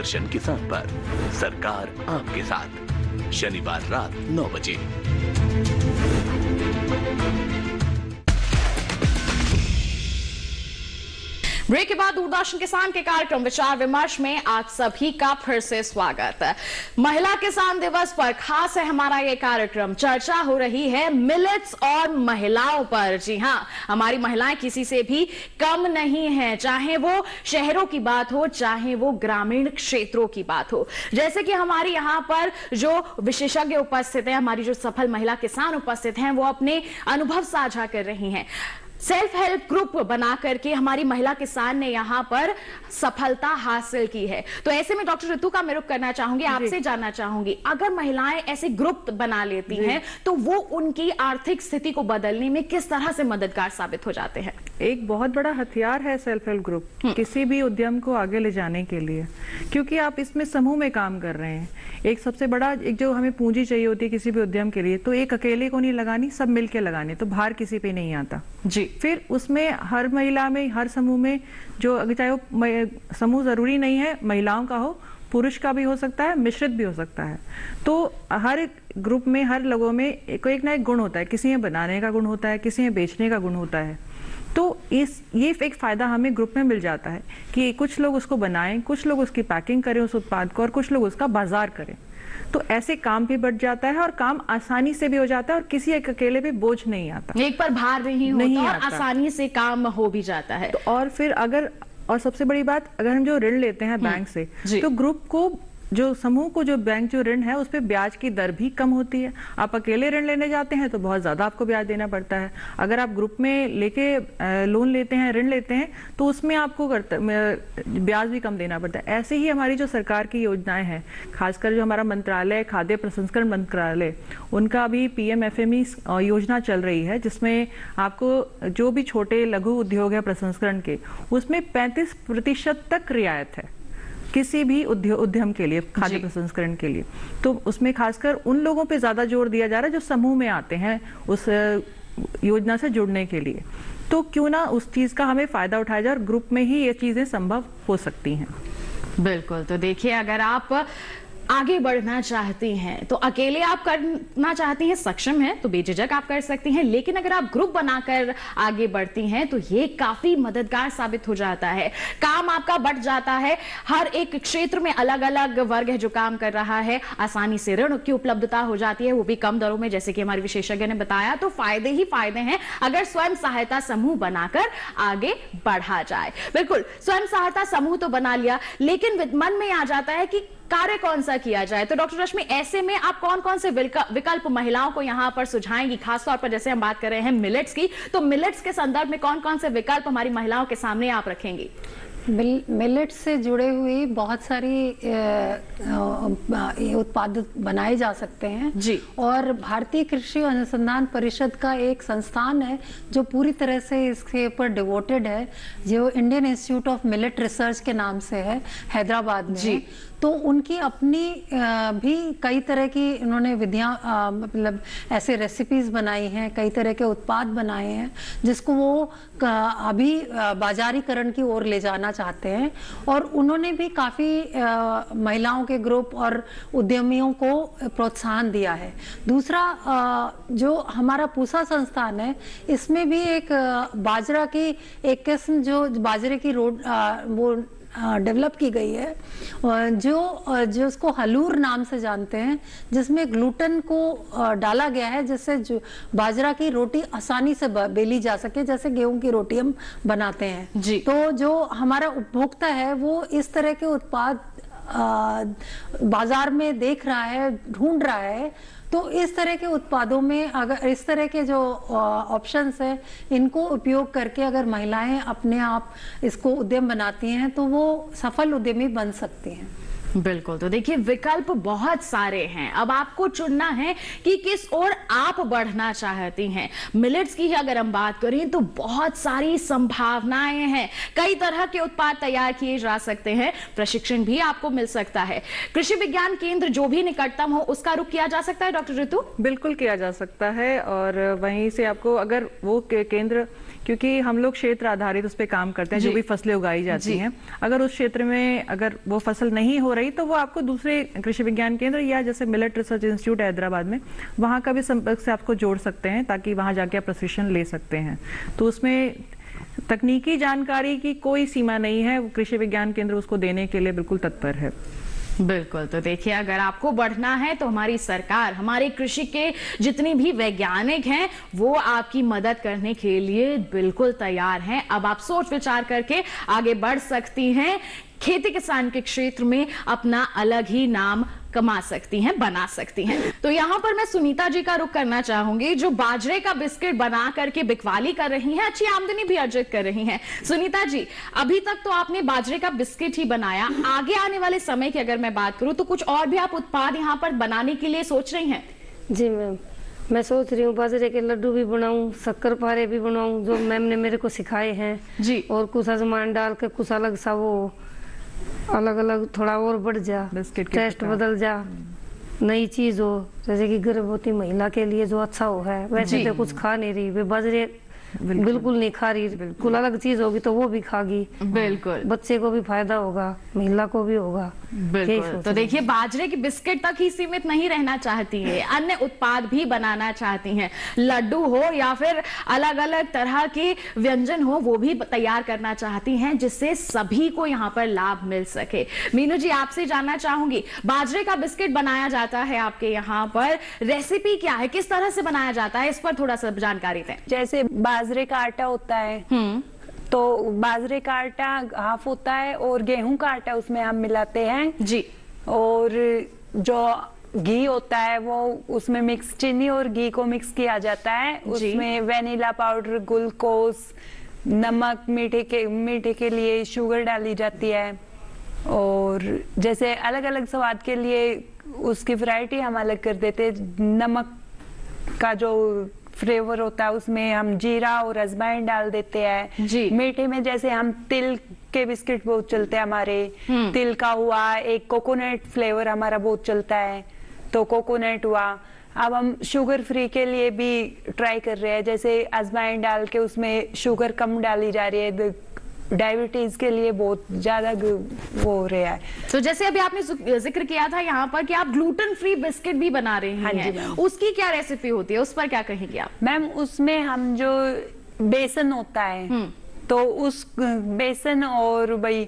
दूरदर्शन किसान पर। सरकार आपके साथ, शनिवार रात 9 बजे। ब्रेक के बाद दूरदर्शन किसान के कार्यक्रम विचार विमर्श में आप सभी का फिर से स्वागत। महिला किसान दिवस पर खास है हमारा ये कार्यक्रम। चर्चा हो रही है मिलेट्स और महिलाओं पर। जी हाँ, हमारी महिलाएं किसी से भी कम नहीं है, चाहे वो शहरों की बात हो, चाहे वो ग्रामीण क्षेत्रों की बात हो। जैसे कि हमारी यहाँ पर जो विशेषज्ञ उपस्थित है, हमारी जो सफल महिला किसान उपस्थित हैं, वो अपने अनुभव साझा कर रही हैं। सेल्फ हेल्प ग्रुप बना करके हमारी महिला किसान ने यहाँ पर सफलता हासिल की है। तो ऐसे में डॉक्टर ऋतु का मैं रुख करना चाहूंगी, आपसे जानना चाहूंगी, अगर महिलाएं ऐसे ग्रुप बना लेती हैं तो वो उनकी आर्थिक स्थिति को बदलने में किस तरह से मददगार साबित हो जाते हैं? एक बहुत बड़ा हथियार है सेल्फ हेल्प ग्रुप किसी भी उद्यम को आगे ले जाने के लिए, क्योंकि आप इसमें समूह में काम कर रहे हैं। एक सबसे बड़ा एक जो हमें पूंजी चाहिए होती है किसी भी उद्यम के लिए, तो एक अकेले को नहीं लगानी, सब मिलके लगाने, तो भार किसी पे नहीं आता जी। फिर उसमें हर महिला में, हर समूह में, जो चाहे वो समूह जरूरी नहीं है महिलाओं का हो, पुरुष का भी हो सकता है, मिश्रित भी हो सकता है। तो हर एक ग्रुप में, हर लोगों में एक ना एक गुण होता है। किसी में बनाने का गुण होता है, किसी में बेचने का गुण होता है। तो ये एक फायदा हमें ग्रुप में मिल जाता है कि कुछ लोग उसको बनाएं, कुछ लोग उसकी पैकिंग करें उस उत्पाद को, और कुछ लोग उसका बाजार करें। तो ऐसे काम भी बढ़ जाता है और काम आसानी से भी हो जाता है और किसी एक अकेले पे बोझ नहीं आता, एक पर भार नहीं होता और आसानी से काम हो भी जाता है। तो और फिर और सबसे बड़ी बात, अगर हम जो ऋण लेते हैं बैंक से, तो ग्रुप को, जो समूह को, जो बैंक जो ऋण है उस पे ब्याज की दर भी कम होती है। आप अकेले ऋण लेने जाते हैं तो बहुत ज्यादा आपको ब्याज देना पड़ता है। अगर आप ग्रुप में लेके लोन लेते हैं, ऋण लेते हैं, तो उसमें आपको ब्याज भी कम देना पड़ता है। ऐसे ही हमारी जो सरकार की योजनाएं हैं, खासकर जो हमारा मंत्रालय, खाद्य प्रसंस्करण मंत्रालय, उनका अभी PMFME योजना चल रही है, जिसमें आपको जो भी छोटे लघु उद्योग है प्रसंस्करण के, उसमें 35% तक रियायत है किसी भी उद्यम के लिए, खाद्य प्रसंस्करण के लिए। तो उसमें खासकर उन लोगों पे ज्यादा जोर दिया जा रहा है जो समूह में आते हैं उस योजना से जुड़ने के लिए। तो क्यों ना उस चीज का हमें फायदा उठाया जाए और ग्रुप में ही ये चीजें संभव हो सकती हैं। बिल्कुल। तो देखिए, अगर आप आगे बढ़ना चाहती हैं तो अकेले आप करना चाहती हैं, सक्षम हैं, तो बेझिझक आप कर सकती हैं। लेकिन अगर आप ग्रुप बनाकर आगे बढ़ती हैं तो ये काफी मददगार साबित हो जाता है। काम आपका बढ़ जाता है। हर एक क्षेत्र में अलग अलग वर्ग है जो काम कर रहा है। आसानी से ऋण की उपलब्धता हो जाती है, वो भी कम दरों में, जैसे कि हमारे विशेषज्ञ ने बताया। तो फायदे ही फायदे हैं अगर स्वयं सहायता समूह बनाकर आगे बढ़ा जाए। बिल्कुल, स्वयं सहायता समूह तो बना लिया, लेकिन मन में आ जाता है कि कार्य कौन सा किया जाए। तो डॉक्टर रश्मि, ऐसे में आप कौन कौन से विकल्प महिलाओं को यहाँ पर सुझाएंगी? खासतौर पर जैसे हम बात कर रहे हैं मिलेट्स की, तो मिलेट्स के संदर्भ में कौन कौन से विकल्प हमारी महिलाओं के सामने आप रखेंगी? मिलेट्स से जुड़े हुए बहुत सारी उत्पाद बनाए जा सकते हैं जी। और भारतीय कृषि अनुसंधान परिषद का एक संस्थान है जो पूरी तरह से इसके ऊपर डिवोटेड है, जो Indian institute of millet research के नाम से है, हैदराबाद में जी। तो उनकी अपनी भी कई तरह की उन्होंने विधियां, मतलब ऐसे रेसिपीज बनाई हैं, कई तरह के उत्पाद बनाए हैं जिसको वो अभी बाजारीकरण की ओर ले जाना चाहते हैं। और उन्होंने भी काफी महिलाओं के ग्रुप और उद्यमियों को प्रोत्साहन दिया है। दूसरा, जो हमारा पूसा संस्थान है, इसमें भी एक बाजरा की एक किस्म, जो बाजरे की वो डेवलप की गई है, जो उसको हलूर नाम से जानते हैं, जिसमें ग्लूटेन को डाला गया है, जिससे जो बाजरा की रोटी आसानी से बेली जा सके, जैसे गेहूं की रोटी हम बनाते हैं जी। तो जो हमारा उपभोक्ता है वो इस तरह के उत्पाद बाजार में देख रहा है, ढूंढ रहा है। तो इस तरह के उत्पादों में, अगर इस तरह के जो ऑप्शंस हैं, इनको उपयोग करके अगर महिलाएं अपने आप इसको उद्यम बनाती हैं तो वो सफल उद्यमी बन सकती हैं। बिल्कुल। तो देखिए, विकल्प बहुत सारे हैं, अब आपको चुनना है कि किस ओर आप बढ़ना चाहती हैं। मिलेट्स की ही अगर हम बात करें तो बहुत सारी संभावनाएं हैं, कई तरह के उत्पाद तैयार किए जा सकते हैं, प्रशिक्षण भी आपको मिल सकता है। कृषि विज्ञान केंद्र जो भी निकटतम हो उसका रुख किया जा सकता है डॉक्टर ऋतु? बिल्कुल किया जा सकता है, और वहीं से आपको अगर वो केंद्र क्योंकि हम लोग क्षेत्र आधारित उस पर काम करते हैं, जो भी फसलें उगाई जाती हैं। अगर उस क्षेत्र में अगर वो फसल नहीं हो रही तो वो आपको दूसरे कृषि विज्ञान केंद्र या जैसे मिलेट रिसर्च इंस्टीट्यूट हैदराबाद में, वहाँ का भी संपर्क से आपको जोड़ सकते हैं, ताकि वहाँ जाके आप प्रशिक्षण ले सकते हैं। तो उसमें तकनीकी जानकारी की कोई सीमा नहीं है, कृषि विज्ञान केंद्र उसको देने के लिए बिल्कुल तत्पर है। बिल्कुल। तो देखिए, अगर आपको बढ़ना है तो हमारी सरकार, हमारे कृषि के जितने भी वैज्ञानिक हैं वो आपकी मदद करने के लिए बिल्कुल तैयार हैं। अब आप सोच विचार करके आगे बढ़ सकती हैं, खेती किसान के क्षेत्र में अपना अलग ही नाम कमा सकती हैं, बना सकती हैं। तो यहाँ पर मैं सुनीता जी का रुख करना चाहूंगी, जो बाजरे का बिस्किट बना करके बिकवाली कर रही हैं, अच्छी आमदनी भी अर्जित कर रही हैं। सुनीता जी, अभी तक तो आपने बाजरे का बिस्किट ही बनाया, आगे आने वाले समय की अगर मैं बात करूं तो कुछ और भी आप उत्पाद यहाँ पर बनाने के लिए सोच रही हैं? जी मैम, मैं सोच रही हूँ बाजरे के लड्डू भी बनाऊं, शक्कर पारे भी बनाऊं, जो मैम ने मेरे को सिखाए हैं जी, और कुछ सामान डाल के कुछ अलग सा वो अलग अलग थोड़ा और बढ़ जा, टेस्ट बदल जा, नई चीज हो, जैसे कि गर्भवती महिला के लिए जो अच्छा हो है, वैसे तो कुछ खा नहीं रही वे बाजरे, बिल्कुल नहीं खा रही, बिल्कुल अलग चीज होगी तो वो भी खागी, बिल्कुल बच्चे को भी फायदा होगा, महिला को भी होगा। बिल्कुल। तो देखिए, बाजरे की बिस्किट तक ही सीमित नहीं रहना चाहती है, अन्य उत्पाद भी बनाना चाहती हैं, लड्डू हो या फिर अलग अलग तरह के व्यंजन हो, वो भी तैयार करना चाहती हैं, जिससे सभी को यहाँ पर लाभ मिल सके। मीनू जी, आपसे जानना चाहूंगी, बाजरे का बिस्किट बनाया जाता है आपके यहाँ पर, रेसिपी क्या है, किस तरह से बनाया जाता है, इस पर थोड़ा सा जानकारी दें। जैसे बाजरे का आटा होता है, तो बाजरे का आटा हाफ होता है और गेहूं का आटा उसमें हम मिलाते हैं जी, और जो घी होता है वो उसमें मिक्स, चीनी और घी को मिक्स किया जाता है, उसमें वेनिला पाउडर, ग्लूकोज, नमक, मीठे के लिए शुगर डाली जाती है, और जैसे अलग अलग स्वाद के लिए उसकी वैरायटी हम अलग कर देते हैं। नमक का जो फ्लेवर होता है उसमें हम जीरा और अजवाइन डाल देते हैं जी। मीठे में जैसे हम तिल के बिस्किट बहुत चलते हैं हमारे, तिल का हुआ, एक कोकोनट फ्लेवर हमारा बहुत चलता है, तो कोकोनट हुआ। अब हम शुगर फ्री के लिए भी ट्राई कर रहे हैं, जैसे अजवाइन डाल के उसमें शुगर कम डाली जा रही है, डायबिटीज के लिए बहुत ज्यादा वो हो रहा है। तो जैसे अभी आपने जिक्र किया था यहाँ पर कि आप ग्लूटेन फ्री बिस्किट भी बना रही हैं, उसकी क्या रेसिपी होती है, उस पर क्या कहेंगे आप? मैम, उसमें हम जो बेसन होता है तो उस बेसन और भाई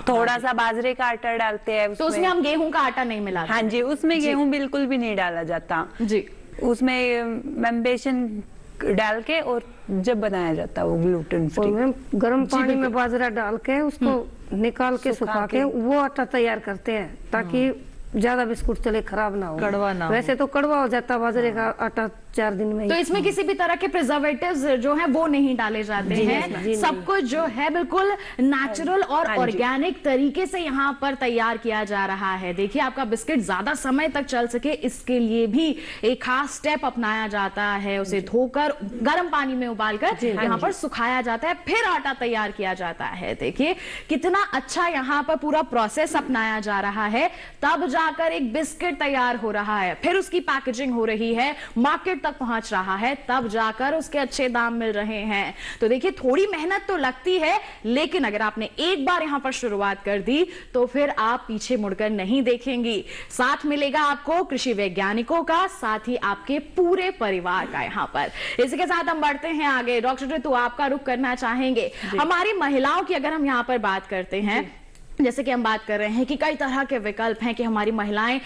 थोड़ा सा बाजरे का आटा डालते हैं तो उसमें हम गेहूं का आटा नहीं मिलाते? हाँ जी, उसमें गेहूं बिल्कुल भी नहीं डाला जाता जी। उसमें मैम बेसन डाल के और जब बनाया जाता है वो ग्लूटेन फ्री। मैम, गर्म पानी में बाजरा डाल के उसको निकाल के सुखा के वो आटा तैयार करते हैं, ताकि ज्यादा बिस्कुट चले खराब ना हो, कड़वा ना हो। वैसे तो कड़वा हो जाता बाजरे का आटा 4 दिन में। तो इसमें किसी भी तरह के प्रिजर्वेटिव्स जो हैं वो नहीं डाले जाते हैं, सब कुछ जो है बिल्कुल नेचुरल और ऑर्गेनिक तरीके से यहाँ पर तैयार किया जा रहा है। देखिए, आपका बिस्किट ज्यादा समय तक चल सके इसके लिए भी एक खास स्टेप अपनाया जाता है, उसे धोकर गर्म पानी में उबालकर यहाँ पर सुखाया जाता है, फिर आटा तैयार किया जाता है। देखिए कितना अच्छा यहाँ पर पूरा प्रोसेस अपनाया जा रहा है, तब जाकर एक बिस्किट तैयार हो रहा है, फिर उसकी पैकेजिंग हो रही है, मार्केट तक पहुंच रहा है, तब जाकर उसके अच्छे दाम मिल रहे हैं। तो देखिए, थोड़ी मेहनत तो लगती है, लेकिन अगर आपने एक बार यहां पर शुरुआत कर दी तो फिर आप पीछे मुड़कर नहीं देखेंगी। साथ मिलेगा आपको कृषि वैज्ञानिकों का, साथ ही आपके पूरे परिवार का यहां पर। इसी के साथ हम बढ़ते हैं आगे। डॉक्टर ऋतु, आपका रुख करना चाहेंगे, हमारी महिलाओं की अगर हम यहां पर बात करते हैं, जैसे कि हम बात कर रहे हैं कि कई तरह के विकल्प हैं कि हमारी महिलाएं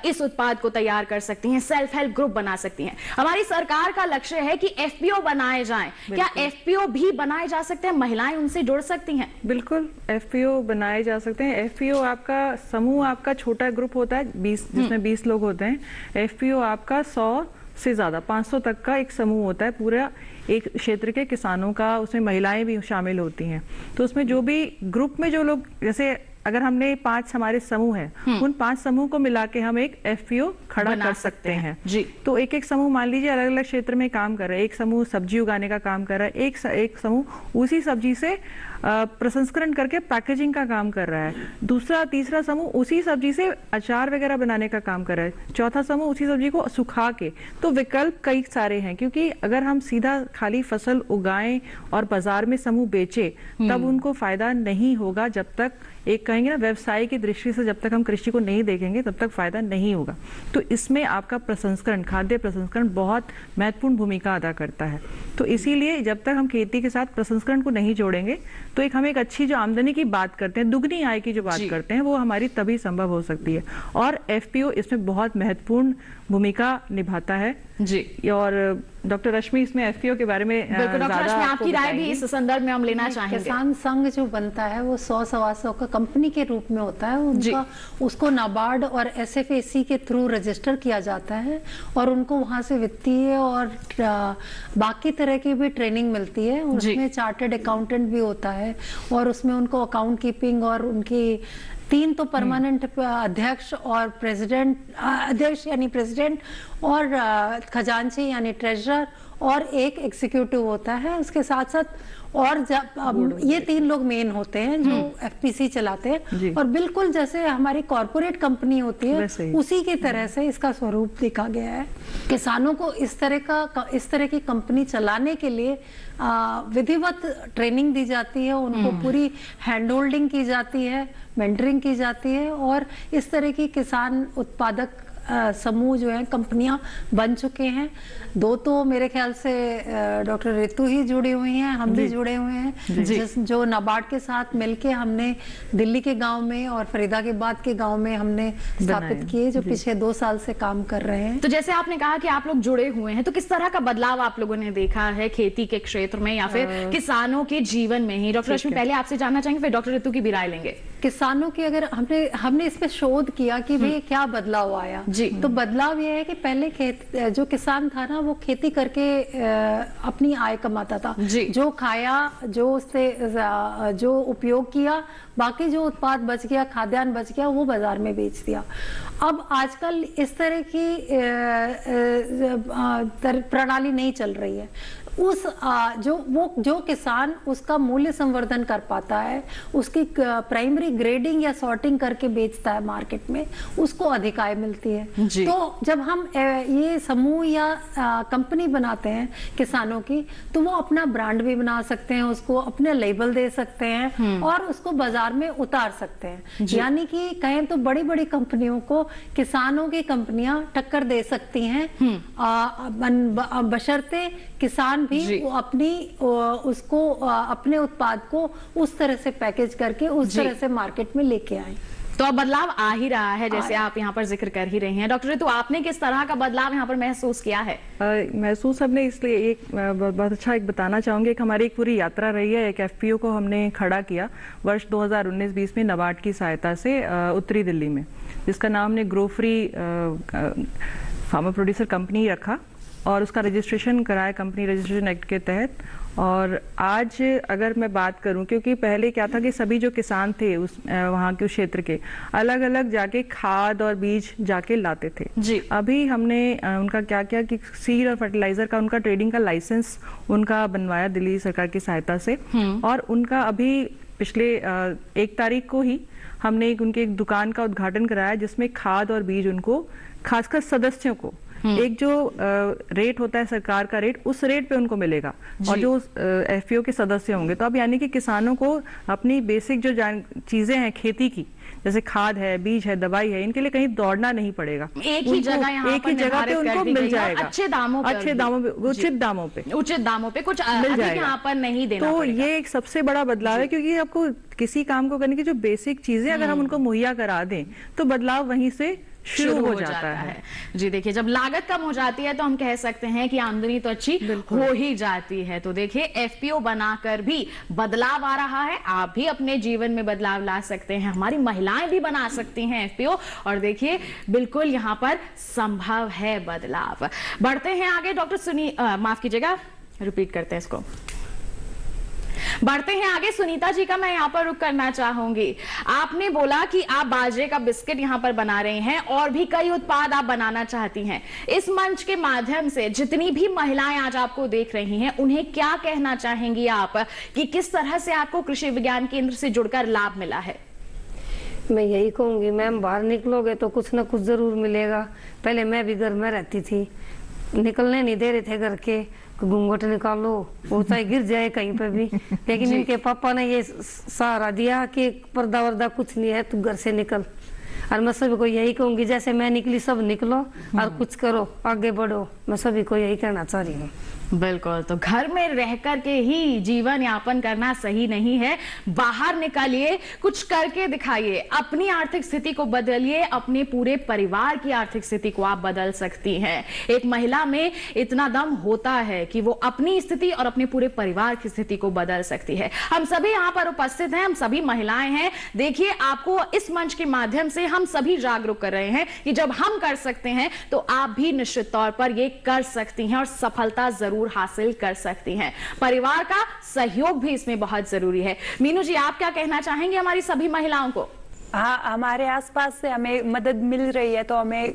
इस उत्पाद को तैयार कर सकती हैं, सेल्फ हेल्प ग्रुप बना सकती हैं। हमारी सरकार का लक्ष्य है कि एफपीओ बनाए जाएं, क्या एफपीओ भी बनाए जा सकते हैं, महिलाएं उनसे जुड़ सकती हैं? बिल्कुल, एफपीओ बनाए जा सकते हैं। एफपीओ आपका समूह, आपका छोटा ग्रुप होता है 20, जिसमें 20 लोग होते हैं। एफपीओ आपका 100 से ज्यादा 500 तक का एक समूह होता है, पूरा एक क्षेत्र के किसानों का, उसमें महिलाएं भी शामिल होती हैं। तो उसमें जो भी ग्रुप में जो लोग, जैसे अगर हमने 5 हमारे समूह हैं, उन 5 समूह को मिला के हम एक एफपीओ खड़ा कर सकते हैं जी। तो एक एक समूह, मान लीजिए अलग अलग क्षेत्र में काम कर रहा है, एक समूह सब्जी उगाने का काम कर रहा है, एक समूह उसी सब्जी से प्रसंस्करण करके पैकेजिंग का काम कर रहा है। दूसरा तीसरा समूह उसी सब्जी से अचार वगैरह बनाने का काम कर रहा है। चौथा समूह उसी सब्जी को सुखा के। तो विकल्प कई सारे हैं, क्योंकि अगर हम सीधा खाली फसल उगाएं और बाजार में समूह बेचे तब उनको फायदा नहीं होगा। जब तक एक कहेंगे ना व्यवसाय की दृष्टि से जब तक हम कृषि को नहीं देखेंगे तब तक फायदा नहीं होगा। तो इसमें आपका प्रसंस्करण, खाद्य प्रसंस्करण बहुत महत्वपूर्ण भूमिका अदा करता है। तो इसीलिए जब तक हम खेती के साथ प्रसंस्करण को नहीं जोड़ेंगे तो हम एक अच्छी जो आमदनी की बात करते हैं, दुगनी आय की जो बात करते हैं, वो हमारी तभी संभव हो सकती है। और एफपीओ इसमें बहुत महत्वपूर्ण भूमिका निभाता है जी। और डॉक्टर रश्मि इसमें एफपीओ के बारे में डॉक्टर रश्मि आपकी राय भी इस संदर्भ में हम लेना चाहेंगे। किसान संघ जो बनता है वो 100-125 का कंपनी के रूप में होता है उनका, उसको नाबार्ड और एसएफएसी के थ्रू रजिस्टर किया जाता है और उनको वहां से वित्तीय और बाकी तरह की भी ट्रेनिंग मिलती है। उसमें चार्टर्ड अकाउंटेंट भी होता है और उसमें उनको अकाउंट कीपिंग और उनकी 3 तो परमानेंट अध्यक्ष और प्रेसिडेंट, अध्यक्ष यानी प्रेसिडेंट और खजांची यानी ट्रेजरर और एक एग्जीक्यूटिव होता है। उसके साथ साथ और जब ये 3 लोग मेन होते हैं जो एफपीसी चलाते हैं और बिल्कुल जैसे हमारी कॉर्पोरेट कंपनी होती है उसी की तरह से इसका स्वरूप देखा गया है। किसानों को इस तरह की कंपनी चलाने के लिए विधिवत ट्रेनिंग दी जाती है, उनको पूरी हैंड होल्डिंग की जाती है, मेंटरिंग की जाती है और इस तरह की किसान उत्पादक समूह जो है कंपनियां बन चुके हैं। 2 तो मेरे ख्याल से डॉक्टर रितु ही जुड़ी हुई हैं, हम भी जुड़े हुए हैं, जो नाबार्ड के साथ मिलके हमने दिल्ली के गांव में और फरीदाबाद के गांव में हमने स्थापित किए, जो पिछले 2 साल से काम कर रहे हैं। तो जैसे आपने कहा कि आप लोग जुड़े हुए हैं, तो किस तरह का बदलाव आप लोगों ने देखा है खेती के क्षेत्र में या फिर किसानों के जीवन में ही? डॉक्टर रश्मि पहले आपसे जानना चाहेंगे, फिर डॉक्टर रितु की भी राय लेंगे। किसानों की अगर हमने इस पे शोध किया कि भाई क्या बदलाव आया, तो बदलाव यह है कि पहले जो किसान था ना वो खेती करके अपनी आय कमाता था, जो खाया, जो उससे जो उपयोग किया, बाकी जो उत्पाद बच गया, खाद्यान्न बच गया, वो बाजार में बेच दिया। अब आजकल इस तरह की प्रणाली नहीं चल रही है। जो किसान उसका मूल्य संवर्धन कर पाता है, उसकी प्राइमरी ग्रेडिंग या सॉर्टिंग करके बेचता है मार्केट में, उसको अधिक आय मिलती है। तो जब हम ये समूह या कंपनी बनाते हैं किसानों की, तो वो अपना ब्रांड भी बना सकते हैं, उसको अपने लेबल दे सकते हैं और उसको बाजार में उतार सकते हैं। यानी कि कहें तो बड़ी बड़ी कंपनियों को किसानों की कंपनियां टक्कर दे सकती हैं, बशर्ते किसान भी अपने उत्पाद को उस तरह से पैकेज करके उस तरह से मार्केट में लेके आए। तो अब बदलाव आ ही रहा है, जैसे आप यहाँ पर जिक्र कर ही रहे हैं। डॉक्टर तो आपने किस तरह का बदलाव यहाँ पर महसूस किया है? महसूस हमने इसलिए एक बहुत अच्छा एक बताना चाहूंगी, एक हमारी एक पूरी यात्रा रही है। एक एफपीओ को हमने खड़ा किया वर्ष 2019-20 में नाबार्ड की सहायता से उत्तरी दिल्ली में, जिसका नाम हमने grow free farmer producer company रखा और उसका रजिस्ट्रेशन कराया कंपनी रजिस्ट्रेशन एक्ट के तहत। और आज अगर मैं बात करूं, क्योंकि पहले क्या था कि सभी जो किसान थे वहाँ के क्षेत्र के अलग अलग जाके खाद और बीज जाके लाते थे जी। अभी हमने उनका क्या किया कि सीड और फर्टिलाइजर का उनका ट्रेडिंग का लाइसेंस उनका बनवाया दिल्ली सरकार की सहायता से। और उनका अभी पिछले 1 तारीख को ही हमने उनके एक दुकान का उद्घाटन कराया, जिसमें खाद और बीज उनको खासकर सदस्यों को एक जो रेट होता है सरकार का रेट, उस रेट पे उनको मिलेगा और जो एफपीओ के सदस्य होंगे। तो अब यानी कि किसानों को अपनी बेसिक जो चीजें हैं खेती की, जैसे खाद है, बीज है, दवाई है, इनके लिए कहीं दौड़ना नहीं पड़ेगा, एक ही जगह पे उनको मिल जाएगा, अच्छे दामों पे, उचित दामों पे कुछ मिल जाएगा, यहाँ पर नहीं देना। तो ये एक सबसे बड़ा बदलाव है, क्योंकि आपको किसी काम को करने की जो बेसिक चीजें अगर हम उनको मुहैया करा दें तो बदलाव वहीं से शुरू हो जाता है। जी देखिए, जब लागत कम हो जाती है तो हम कह सकते हैं कि आमदनी तो अच्छी हो ही जाती है। तो देखिए, एफपीओ बनाकर भी बदलाव आ रहा है। आप भी अपने जीवन में बदलाव ला सकते हैं, हमारी महिलाएं भी बना सकती हैं एफपीओ। और देखिए, बिल्कुल यहाँ पर संभव है बदलाव। बढ़ते हैं आगे। डॉक्टर माफ कीजिएगा, रिपीट करते हैं इसको। बढ़ते हैं आगे। सुनीता जी का मैं यहाँ पर रुक करना चाहूंगी। आपने बोला कि आप बाजरे का बिस्किट यहाँ पर बना रहे हैं और भी कई उत्पाद आप बनाना चाहती हैं। इस मंच के माध्यम से जितनी भी महिलाएं आज आपको देख रही हैं, उन्हें क्या कहना चाहेंगी आप कि किस तरह से आपको कृषि विज्ञान केंद्र से जुड़कर लाभ मिला है? मैं यही कहूंगी मैम, बाहर निकलोगे तो कुछ ना कुछ जरूर मिलेगा। पहले मैं भी घर में रहती थी, निकलने नहीं दे रहे थे घर के, घूंघट निकालो, वो चाहे गिर जाए कहीं पे भी। लेकिन इनके पापा ने ये सहारा दिया कि पर्दा वर्दा कुछ नहीं है, तू घर से निकल। और मैं सभी को यही कहूंगी, जैसे मैं निकली सब निकलो और कुछ करो, आगे बढ़ो। मैं सभी को यही कहना चाह रही हूँ। बिल्कुल, तो घर में रह करके ही जीवन यापन करना सही नहीं है। बाहर निकालिए, कुछ करके दिखाइए, अपनी आर्थिक स्थिति को बदलिए, अपने पूरे परिवार की आर्थिक स्थिति को आप बदल सकती हैं। एक महिला में इतना दम होता है कि वो अपनी स्थिति और अपने पूरे परिवार की स्थिति को बदल सकती है। हम सभी यहाँ पर उपस्थित हैं, हम सभी महिलाएं हैं। देखिए, आपको इस मंच के माध्यम से हम सभी जागरूक कर रहे हैं कि जब हम कर सकते हैं तो आप भी निश्चित तौर पर ये कर सकती हैं और सफलता जरूर हासिल कर सकती हैं। परिवार का सहयोग भी इसमें बहुत जरूरी है। मीनू जी, आप क्या कहना चाहेंगे हमारी सभी महिलाओं को? हाँ, हमारे आसपास से हमें मदद मिल रही है तो हमें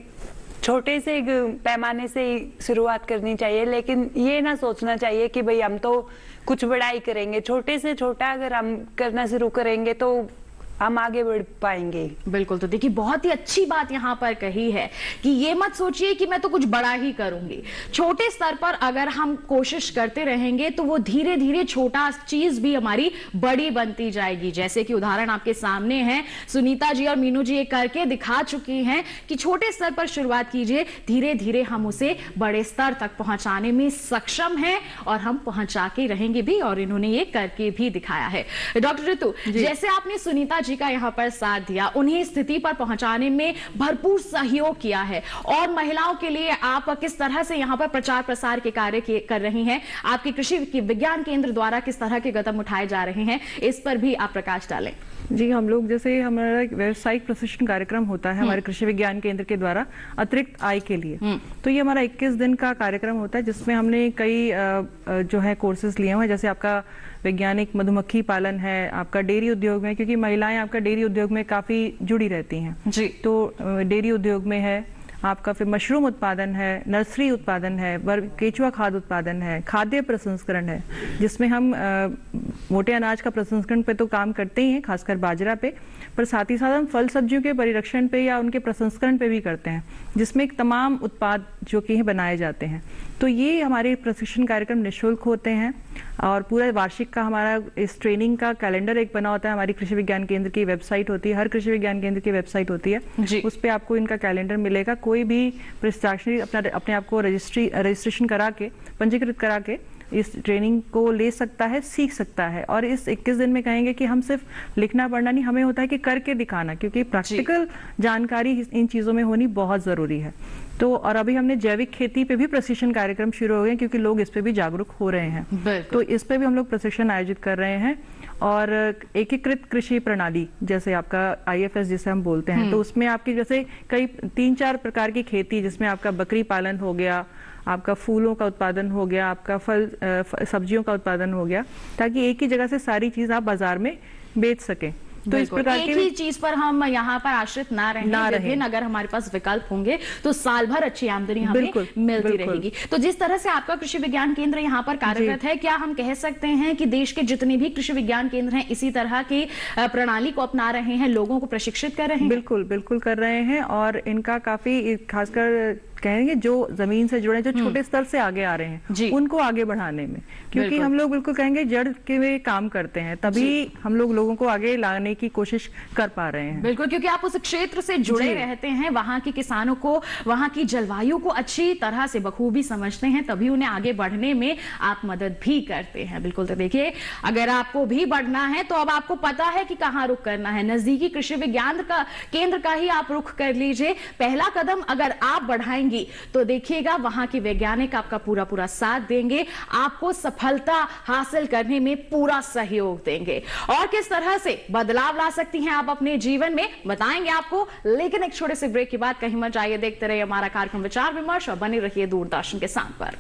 छोटे से पैमाने से ही शुरुआत करनी चाहिए, लेकिन ये ना सोचना चाहिए कि भाई हम तो कुछ बड़ा ही करेंगे। छोटे से छोटा अगर हम करना शुरू करेंगे तो हम आगे बढ़ पाएंगे। बिल्कुल, तो देखिए बहुत ही अच्छी बात यहाँ पर कही है कि ये मत सोचिए कि मैं तो कुछ बड़ा ही करूंगी। छोटे स्तर पर अगर हम कोशिश करते रहेंगे तो वो धीरे धीरे छोटा चीज भी हमारी बड़ी बनती जाएगी। जैसे कि उदाहरण आपके सामने है, सुनीता जी और मीनू जी ये करके दिखा चुकी हैं कि छोटे स्तर पर शुरुआत कीजिए, धीरे धीरे हम उसे बड़े स्तर तक पहुंचाने में सक्षम हैं और हम पहुंचा के रहेंगे भी, और इन्होंने ये करके भी दिखाया है। डॉक्टर ऋतु, जैसे आपने सुनीता जी का यहाँ पर साथ दिया, उन्हें स्थिति पर पहुंचाने में भरपूर सहयोग किया है, और महिलाओं के लिए आप किस तरह से यहाँ पर प्रचार प्रसार के कार्य कर रही हैं, आपके कृषि विज्ञान केंद्र द्वारा किस तरह के कदम उठाए जा रहे हैं, इस पर भी आप प्रकाश डालें। जी, हम लोग जैसे हमारा व्यावसायिक प्रशिक्षण कार्यक्रम होता है हमारे कृषि विज्ञान केंद्र के द्वारा अतिरिक्त आय के लिए, तो ये हमारा 21 दिन का कार्यक्रम होता है, जिसमें हमने कई जो है कोर्सेज लिए हुए हैं। जैसे आपका वैज्ञानिक मधुमक्खी पालन है, आपका डेयरी उद्योग में, क्योंकि महिलाएं आपका डेयरी उद्योग में काफी जुड़ी रहती हैं जी, तो डेयरी उद्योग में है आपका, फिर मशरूम उत्पादन है, नर्सरी उत्पादन है, केचुआ खाद उत्पादन है, खाद्य प्रसंस्करण है, जिसमें हम मोटे अनाज का प्रसंस्करण पे तो काम करते ही हैं, खासकर बाजरा पे, पर साथ ही साथ हम फल सब्जियों के परिरक्षण पे या उनके प्रसंस्करण पे भी करते हैं, जिसमें तमाम उत्पाद जो कि बनाए जाते हैं। तो ये हमारे प्रशिक्षण कार्यक्रम निःशुल्क होते हैं, और पूरा वार्षिक का हमारा इस ट्रेनिंग का कैलेंडर एक बना होता है। हमारी कृषि विज्ञान केंद्र की वेबसाइट होती है, हर कृषि विज्ञान केंद्र की वेबसाइट होती है, उस पर आपको इनका कैलेंडर मिलेगा। कोई भी प्रशिक्षार्थी अपने आप को रजिस्ट्रेशन करा के, पंजीकृत करा के इस ट्रेनिंग को ले सकता है, सीख सकता है। और इस 21 दिन में कहेंगे कि हम सिर्फ लिखना पढ़ना नहीं, हमें होता है कि करके दिखाना, क्योंकि प्रैक्टिकल जानकारी इन चीजों में होनी बहुत जरूरी है। तो और अभी हमने जैविक खेती पे भी प्रशिक्षण कार्यक्रम शुरू हो गए, क्योंकि लोग इस पे भी जागरूक हो रहे हैं, तो इस पे भी हम लोग प्रशिक्षण आयोजित कर रहे हैं। और एकीकृत कृषि प्रणाली, जैसे आपका IFS जिसे हम बोलते हैं, तो उसमें आपकी जैसे कई 3-4 प्रकार की खेती, जिसमें आपका बकरी पालन हो गया, आपका फूलों का उत्पादन हो गया, आपका फल सब्जियों का उत्पादन हो गया, ताकि एक ही जगह से सारी चीज आप बाजार में बेच सकें। तो इस प्रकार एक ही चीज पर हम यहाँ पर आश्रित ना रहें, अगर हमारे पास विकल्प होंगे तो साल भर अच्छी आमदनी हमें मिलती रहेगी। तो जिस तरह से आपका कृषि विज्ञान केंद्र यहाँ पर कार्यरत है, क्या हम कह सकते हैं कि देश के जितने भी कृषि विज्ञान केंद्र हैं इसी तरह की प्रणाली को अपना रहे हैं, लोगों को प्रशिक्षित कर रहे हैं? बिल्कुल बिल्कुल कर रहे हैं, और इनका काफी खासकर कहेंगे जो जमीन से जुड़े, जो छोटे स्तर से आगे आ रहे हैं, उनको आगे बढ़ाने में, क्योंकि हम लोग बिल्कुल कहेंगे जड़ के वे काम करते हैं, तभी हम लोग लोगों को आगे लाने की कोशिश कर पा रहे हैं। बिल्कुल, क्योंकि आप उस क्षेत्र से जुड़े रहते हैं, वहां के किसानों को, वहां की जलवायु को अच्छी तरह से बखूबी समझते हैं, तभी उन्हें आगे बढ़ने में आप मदद भी करते हैं। बिल्कुल, तो देखिए, अगर आपको भी बढ़ना है तो अब आपको पता है कि कहाँ रुख करना है। नजदीकी कृषि विज्ञान का केंद्र का ही आप रुख कर लीजिए। पहला कदम अगर आप बढ़ाएंगे तो देखिएगा वहां के वैज्ञानिक आपका पूरा साथ देंगे, आपको सफलता हासिल करने में पूरा सहयोग देंगे। और किस तरह से बदलाव ला सकती हैं आप अपने जीवन में, बताएंगे आपको, लेकिन एक छोटे से ब्रेक के बाद कहीं मत जाइए, देखते रहिए हमारा कार्यक्रम विचार विमर्श और बने रहिए दूरदर्शन के साथ पर।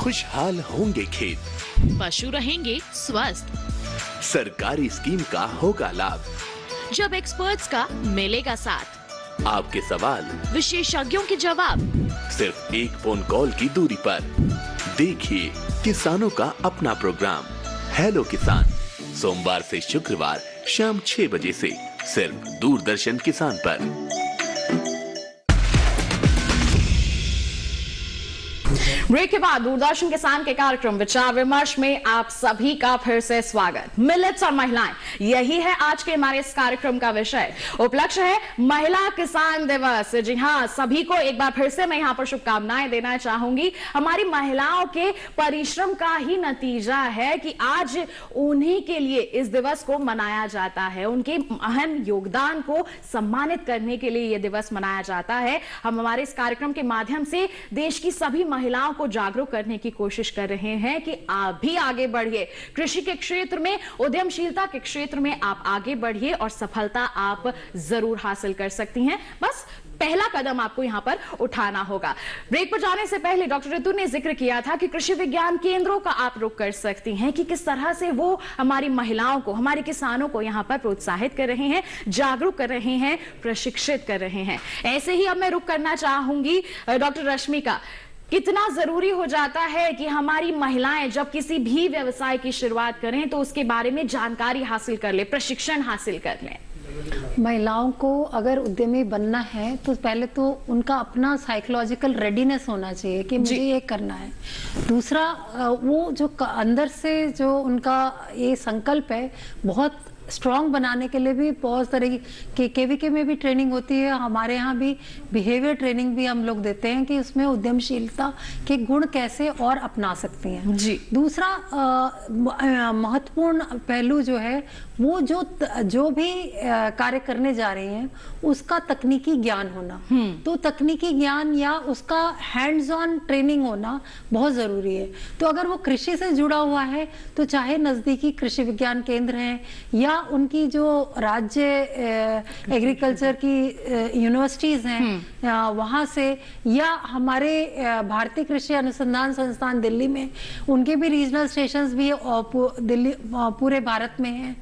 खुशहाल होंगे खेत, पशु रहेंगे स्वस्थ, सरकारी स्कीम का होगा लाभ, जब एक्सपर्ट्स का मिलेगा साथ, आपके सवाल विशेषज्ञों के जवाब, सिर्फ एक फोन कॉल की दूरी पर। देखिए किसानों का अपना प्रोग्राम हेलो किसान, सोमवार से शुक्रवार शाम 6 बजे से सिर्फ दूरदर्शन किसान पर। ब्रेक के बाद दूरदर्शन किसान के कार्यक्रम विचार विमर्श में आप सभी का फिर से स्वागत। मिलेट्स और महिलाएं, यही है आज के हमारे इस कार्यक्रम का विषय। उपलक्ष्य है महिला किसान दिवस। जी हाँ, सभी को एक बार फिर से मैं यहाँ पर शुभकामनाएं देना चाहूंगी। हमारी महिलाओं के परिश्रम का ही नतीजा है कि आज उन्हीं के लिए इस दिवस को मनाया जाता है। उनके अहम योगदान को सम्मानित करने के लिए यह दिवस मनाया जाता है। हम हमारे इस कार्यक्रम के माध्यम से देश की सभी महिलाओं को जागरूक करने की कोशिश कर रहे हैं कि आप भी आगे बढ़िए, कृषि के क्षेत्र में, उद्यमशीलता के क्षेत्र में आप आगे बढ़िए और सफलता आप जरूर हासिल कर सकती हैं। बस पहला कदम आपको यहां पर उठाना होगा। ब्रेक पर जाने से पहले डॉक्टर ऋतु ने जिक्र किया था कि कृषि विज्ञान केंद्रों का आप रुख कर सकती हैं कि किस तरह से वो हमारी महिलाओं को, हमारे किसानों को यहां पर प्रोत्साहित कर रहे हैं, जागरूक कर रहे हैं, प्रशिक्षित कर रहे हैं। ऐसे ही अब मैं रुख करना चाहूंगी डॉक्टर रश्मि का। कितना जरूरी हो जाता है कि हमारी महिलाएं जब किसी भी व्यवसाय की शुरुआत करें तो उसके बारे में जानकारी हासिल कर ले, प्रशिक्षण हासिल कर लें। महिलाओं को अगर उद्यमी बनना है तो पहले तो उनका अपना साइकोलॉजिकल रेडीनेस होना चाहिए कि मुझे ये करना है। दूसरा, वो जो अंदर से जो उनका ये संकल्प है बहुत स्ट्रॉन्ग बनाने के लिए भी बहुत तरह की केवीके में भी ट्रेनिंग होती है। हमारे यहाँ भी बिहेवियर ट्रेनिंग भी हम लोग देते हैं कि उसमें उद्यमशीलता के गुण कैसे और अपना सकती हैं। जी। दूसरा महत्वपूर्ण पहलू जो है वो जो भी कार्य करने जा रहे हैं उसका तकनीकी ज्ञान होना। तो तकनीकी ज्ञान या उसका हैंड्स ऑन ट्रेनिंग होना बहुत जरूरी है। तो अगर वो कृषि से जुड़ा हुआ है तो चाहे नजदीकी कृषि विज्ञान केंद्र हैं या उनकी जो राज्य एग्रीकल्चर की यूनिवर्सिटीज हैं वहां से, या हमारे भारतीय कृषि अनुसंधान संस्थान दिल्ली में उनके भी रीजनल स्टेशंस भी दिल्ली पूरे भारत में हैं,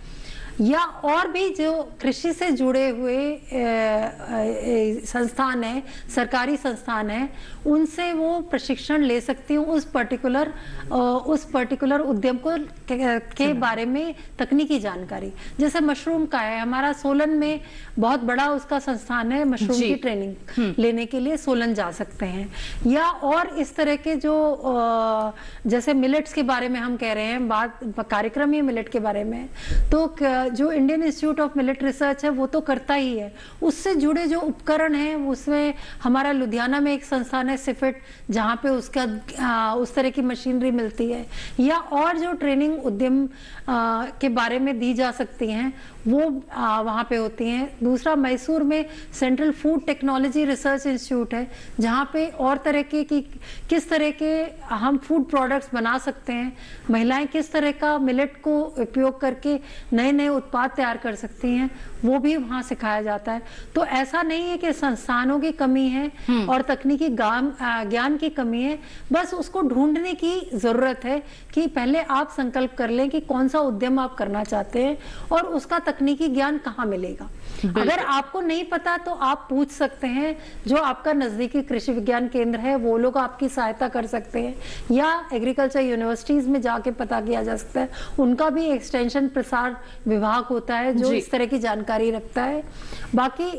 या और भी जो कृषि से जुड़े हुए संस्थान है, सरकारी संस्थान है, उनसे वो प्रशिक्षण ले सकती हूँ उस पर्टिकुलर उद्यम को के बारे में तकनीकी जानकारी। जैसे मशरूम का है, हमारा सोलन में बहुत बड़ा उसका संस्थान है, मशरूम की ट्रेनिंग लेने के लिए सोलन जा सकते हैं। या और इस तरह के जो जैसे मिलेट्स के बारे में हम कह रहे हैं, बात कार्यक्रम ही मिलेट के बारे में, तो जो Indian institute of millet research है वो तो करता ही है। उससे जुड़े जो उपकरण हैं उसमें हमारा लुधियाना में एक संस्थान है सिफिट, जहाँ पे उसका उस तरह की मशीनरी मिलती है। या और जो ट्रेनिंग उद्यम के बारे में दी जा सकती हैं वो वहाँ पे होती हैं। दूसरा, मैसूर में central food technology research institute है, जहाँ पे और तरह के कि किस तरह के हम फूड प्रोडक्ट्स बना सकते हैं, महिलाएं किस तरह का मिलेट को उपयोग करके नए नए उत्पाद तैयार कर सकती हैं, वो भी वहाँ सिखाया जाता है। तो ऐसा नहीं है कि संस्थानों की कमी है और तकनीकी ज्ञान की कमी है, बस उसको ढूंढने की जरूरत है कि पहले आप संकल्प कर लें कि कौन सा उद्यम आप करना चाहते हैं और उसका तकनीकी ज्ञान कहाँ मिलेगा। अगर आपको नहीं पता तो आप पूछ सकते हैं, जो आपका नजदीकी कृषि विज्ञान केंद्र है वो लोग आपकी सहायता कर सकते हैं, या एग्रीकल्चर यूनिवर्सिटीज में जाके पता किया जा सकता है। उनका भी एक्सटेंशन प्रसार विभाग होता है जो इस तरह की जानकारी रखता है। बाकी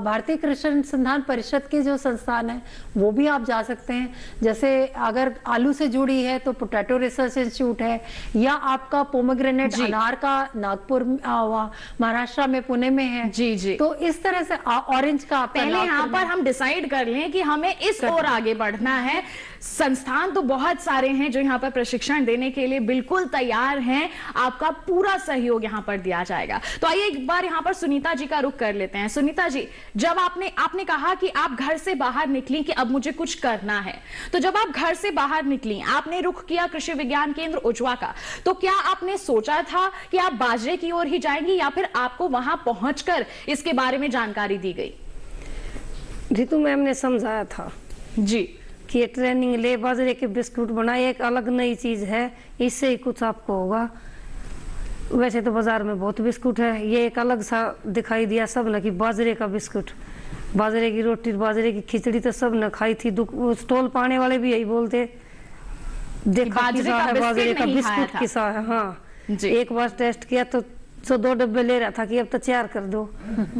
भारतीय कृषि अनुसंधान परिषद के जो संस्थान है वो भी आप जा सकते हैं। जैसे अगर आलू से जुड़ी है तो पोटैटो रिसर्च इंस्टीट्यूट है, या आपका पोमोग्रेनेट अनार का नागपुर महाराष्ट्र में पुणे में है। जी। तो इस तरह से ऑरेंज का पहले यहाँ पर हम डिसाइड कर लें कि हमें इस ओर आगे बढ़ना है। संस्थान तो बहुत सारे हैं जो यहाँ पर प्रशिक्षण देने के लिए बिल्कुल तैयार हैं, आपका पूरा सहयोग यहाँ पर दिया जाएगा। तो आइए एक बार यहाँ पर सुनीता जी का रुख कर लेते हैं। सुनीता जी, जब आपने कहा कि आप घर से बाहर निकली कि अब मुझे कुछ करना है, तो जब आप घर से बाहर निकली, आपने रुख किया कृषि विज्ञान केंद्र उजवा का, तो क्या आपने सोचा था कि आप बाजरे की ओर ही जाएंगी या फिर आपको वहां पहुंचकर इसके बारे में जानकारी दी गई? रितु मैम ने समझाया था। जी। कि ये ट्रेनिंग ले, बाजरे के बिस्कुट बनाए, एक अलग नई चीज है, इससे ही कुछ आपको होगा। वैसे तो बाजार में बहुत बिस्कुट है, ये एक अलग सा दिखाई दिया सब ने कि बाजरे का बिस्कुट, बाजरे की रोटी, बाजरे की खिचड़ी तो सब ने खाई थी। स्टॉल पाने वाले भी यही बोलते, देखा किसा है बाजरे का बिस्कुट किसा है। हाँ, एक बार टेस्ट किया तो 2 डब्बे ले रहा था कि अब तो 4 कर दो,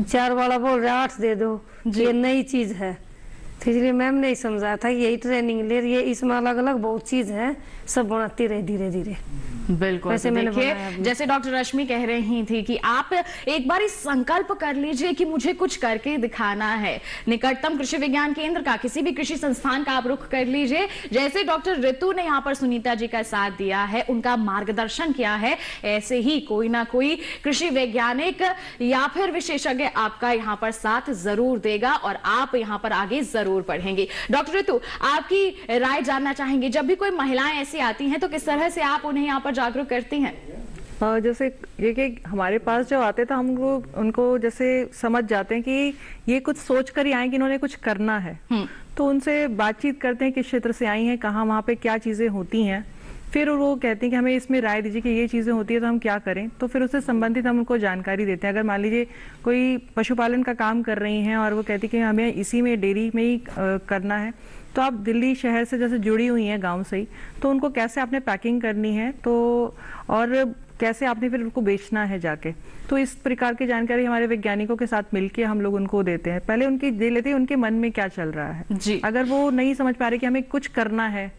4 वाला बोल रहा 8 दे दो, ये नई चीज है। तो इसलिए मैम ने समझाया था यही ट्रेनिंग ले रही है, इसमें अलग अलग बहुत चीज है, सब बनाती रहे धीरे धीरे। बिल्कुल। तो देखिए, जैसे डॉक्टर रश्मि कह रही थी कि आप एक बार इस संकल्प कर लीजिए कि मुझे कुछ करके दिखाना है। निकटतम कृषि विज्ञान केंद्र का, किसी भी कृषि संस्थान का आप रुख कर लीजिए। जैसे डॉक्टर ऋतु ने यहाँ पर सुनीता जी का साथ दिया है, उनका मार्गदर्शन किया है, ऐसे ही कोई ना कोई कृषि वैज्ञानिक या फिर विशेषज्ञ आपका यहाँ पर साथ जरूर देगा और आप यहाँ पर आगे जरूर बढ़ेंगे। डॉक्टर ऋतु, आपकी राय जानना चाहेंगे, जब भी कोई महिलाएं ऐसी आती हैं तो किस तरह से आप उन्हें यहाँ पर जागरूक करती हैं? जैसे ये कि हमारे पास जब आते तो हम लोग उनको जैसे समझ जाते हैं कि ये कुछ सोच कर ही आए कि इन्होंने कुछ करना है, तो उनसे बातचीत करते हैं किस क्षेत्र से आई हैं, कहाँ वहाँ पे क्या चीजें होती हैं, फिर वो कहते हैं कि हमें इसमें राय दीजिए कि ये चीजें होती है तो हम क्या करें। तो फिर उससे संबंधित हम उनको जानकारी देते हैं। अगर मान लीजिए कोई पशुपालन का काम कर रही हैं और वो कहती है कि हमें इसी में डेयरी में ही करना है, तो आप दिल्ली शहर से जैसे जुड़ी हुई हैं गांव से ही, तो उनको कैसे आपने पैकिंग करनी है तो और कैसे आपने फिर उनको बेचना है जाके, तो इस प्रकार की जानकारी हमारे वैज्ञानिकों के साथ मिलके हम लोग उनको देते हैं। पहले उनकी दे लेते हैं उनके मन में क्या चल रहा है जी। अगर वो नहीं समझ पा रहे कि हमें कुछ करना है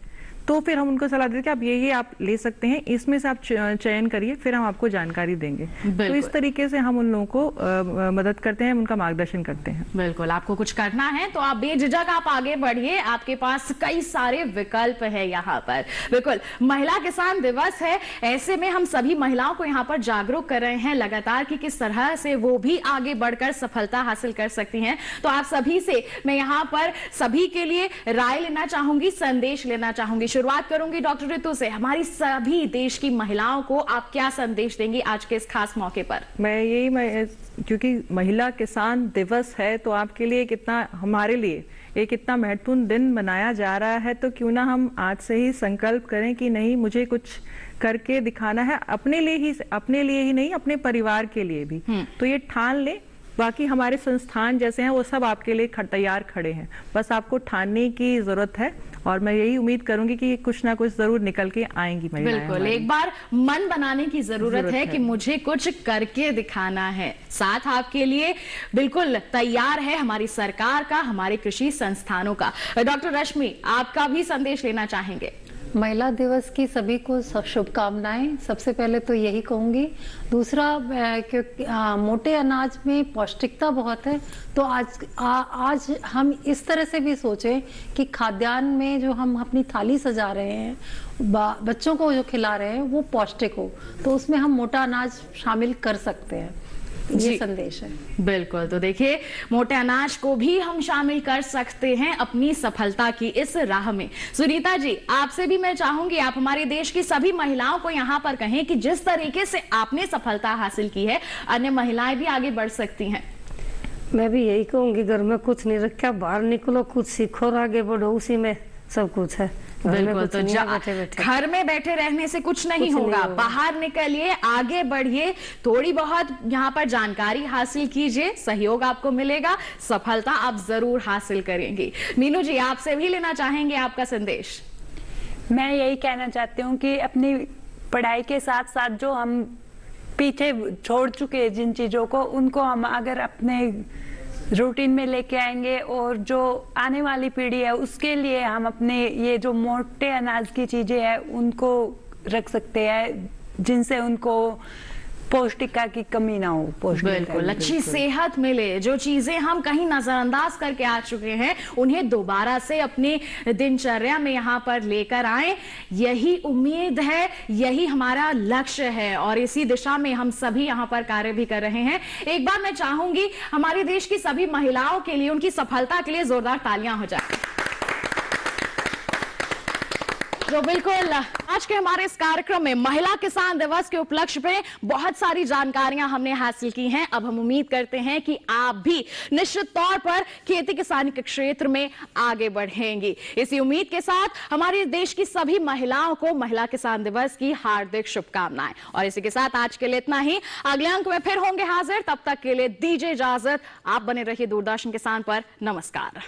तो फिर हम उनको सलाह देते हैं कि आप ये आप ले सकते हैं, इसमें से आप चयन करिए, फिर हम आपको जानकारी देंगे। तो इस तरीके से हम उन लोगों को मदद करते हैं, उनका मार्गदर्शन करते हैं। बिल्कुल, आपको कुछ करना है तो आप बेझिझक आप आगे बढ़िए, आपके पास कई सारे विकल्प है यहाँ पर। बिल्कुल, महिला किसान दिवस है, ऐसे में हम सभी महिलाओं को यहाँ पर जागरूक कर रहे हैं लगातार कि किस तरह से वो भी आगे बढ़कर सफलता हासिल कर सकती हैं। तो आप सभी से मैं यहाँ पर सभी के लिए राय लेना चाहूंगी, संदेश लेना चाहूंगी। शुरुआत करूंगी डॉक्टर ऋतु से, हमारी सभी देश की महिलाओं को आप क्या संदेश देंगी आज के इस खास मौके पर? क्योंकि महिला किसान दिवस है तो आपके लिए कितना, हमारे लिए एक इतना महत्वपूर्ण दिन मनाया जा रहा है, तो क्यों ना हम आज से ही संकल्प करें कि नहीं, मुझे कुछ करके दिखाना है, अपने लिए ही नहीं, अपने परिवार के लिए भी। तो ये ठान ले। बाकी हमारे संस्थान जैसे हैं वो सब आपके लिए तैयार खड़े हैं, बस आपको ठानने की जरूरत है और मैं यही उम्मीद करूंगी कि कुछ ना कुछ जरूर निकल के आएंगी महिलाएं। बिल्कुल, एक बार मन बनाने की जरूरत है कि मुझे कुछ करके दिखाना है। साथ आपके लिए बिल्कुल तैयार है हमारी सरकार का, हमारे कृषि संस्थानों का। डॉक्टर रश्मि, आपका भी संदेश लेना चाहेंगे? महिला दिवस की सभी को शुभकामनाएं। सबसे पहले तो यही कहूंगी। दूसरा, क्योंकि मोटे अनाज में पौष्टिकता बहुत है, तो आज हम इस तरह से भी सोचें कि खाद्यान्न में जो हम अपनी थाली सजा रहे हैं, बच्चों को जो खिला रहे हैं वो पौष्टिक हो, तो उसमें हम मोटा अनाज शामिल कर सकते हैं। ये संदेश है। बिल्कुल, तो देखिए, मोटे अनाज को भी हम शामिल कर सकते हैं अपनी सफलता की इस राह में। सुनीता जी, आपसे भी मैं चाहूंगी आप हमारे देश की सभी महिलाओं को यहाँ पर कहें कि जिस तरीके से आपने सफलता हासिल की है, अन्य महिलाएं भी आगे बढ़ सकती हैं। मैं भी यही कहूंगी, घर में कुछ नहीं रखा, बाहर निकलो, कुछ सीखो और आगे बढ़ो, उसी में सब कुछ है। बिल्कुल, तो घर में बैठे रहने से कुछ नहीं होगा, बाहर निकलिए, आगे बढ़िए, थोड़ी बहुत यहाँ पर जानकारी हासिल कीजिए, सहयोग आपको मिलेगा, सफलता आप जरूर हासिल करेंगे। मीनू जी, आपसे भी लेना चाहेंगे आपका संदेश? मैं यही कहना चाहती हूँ कि अपनी पढ़ाई के साथ साथ जो हम पीछे छोड़ चुके हैं जिन चीजों को, उनको हम अगर अपने रूटीन में लेके आएंगे और जो आने वाली पीढ़ी है उसके लिए हम अपने ये जो मोटे अनाज की चीजें हैं उनको रख सकते हैं, जिनसे उनको पौष्टिकता की कमी ना हो। बिल्कुल, अच्छी सेहत मिले। जो चीजें हम कहीं नजरअंदाज करके आ चुके हैं उन्हें दोबारा से अपनी दिनचर्या में यहाँ पर लेकर आए, यही उम्मीद है, यही हमारा लक्ष्य है और इसी दिशा में हम सभी यहाँ पर कार्य भी कर रहे हैं। एक बार मैं चाहूंगी हमारे देश की सभी महिलाओं के लिए, उनकी सफलता के लिए जोरदार तालियां हो जाए। तो बिल्कुल आज के हमारे इस कार्यक्रम में महिला किसान दिवस के उपलक्ष्य पे बहुत सारी जानकारियां हमने हासिल की हैं। अब हम उम्मीद करते हैं कि आप भी निश्चित तौर पर खेती किसानी के क्षेत्र में आगे बढ़ेंगी। इसी उम्मीद के साथ हमारे देश की सभी महिलाओं को महिला किसान दिवस की हार्दिक शुभकामनाएं। और इसी के साथ आज के लिए इतना ही। अगले अंक में फिर होंगे हाजिर, तब तक के लिए दीजिए इजाजत। आप बने रहिए दूरदर्शन किसान पर। नमस्कार।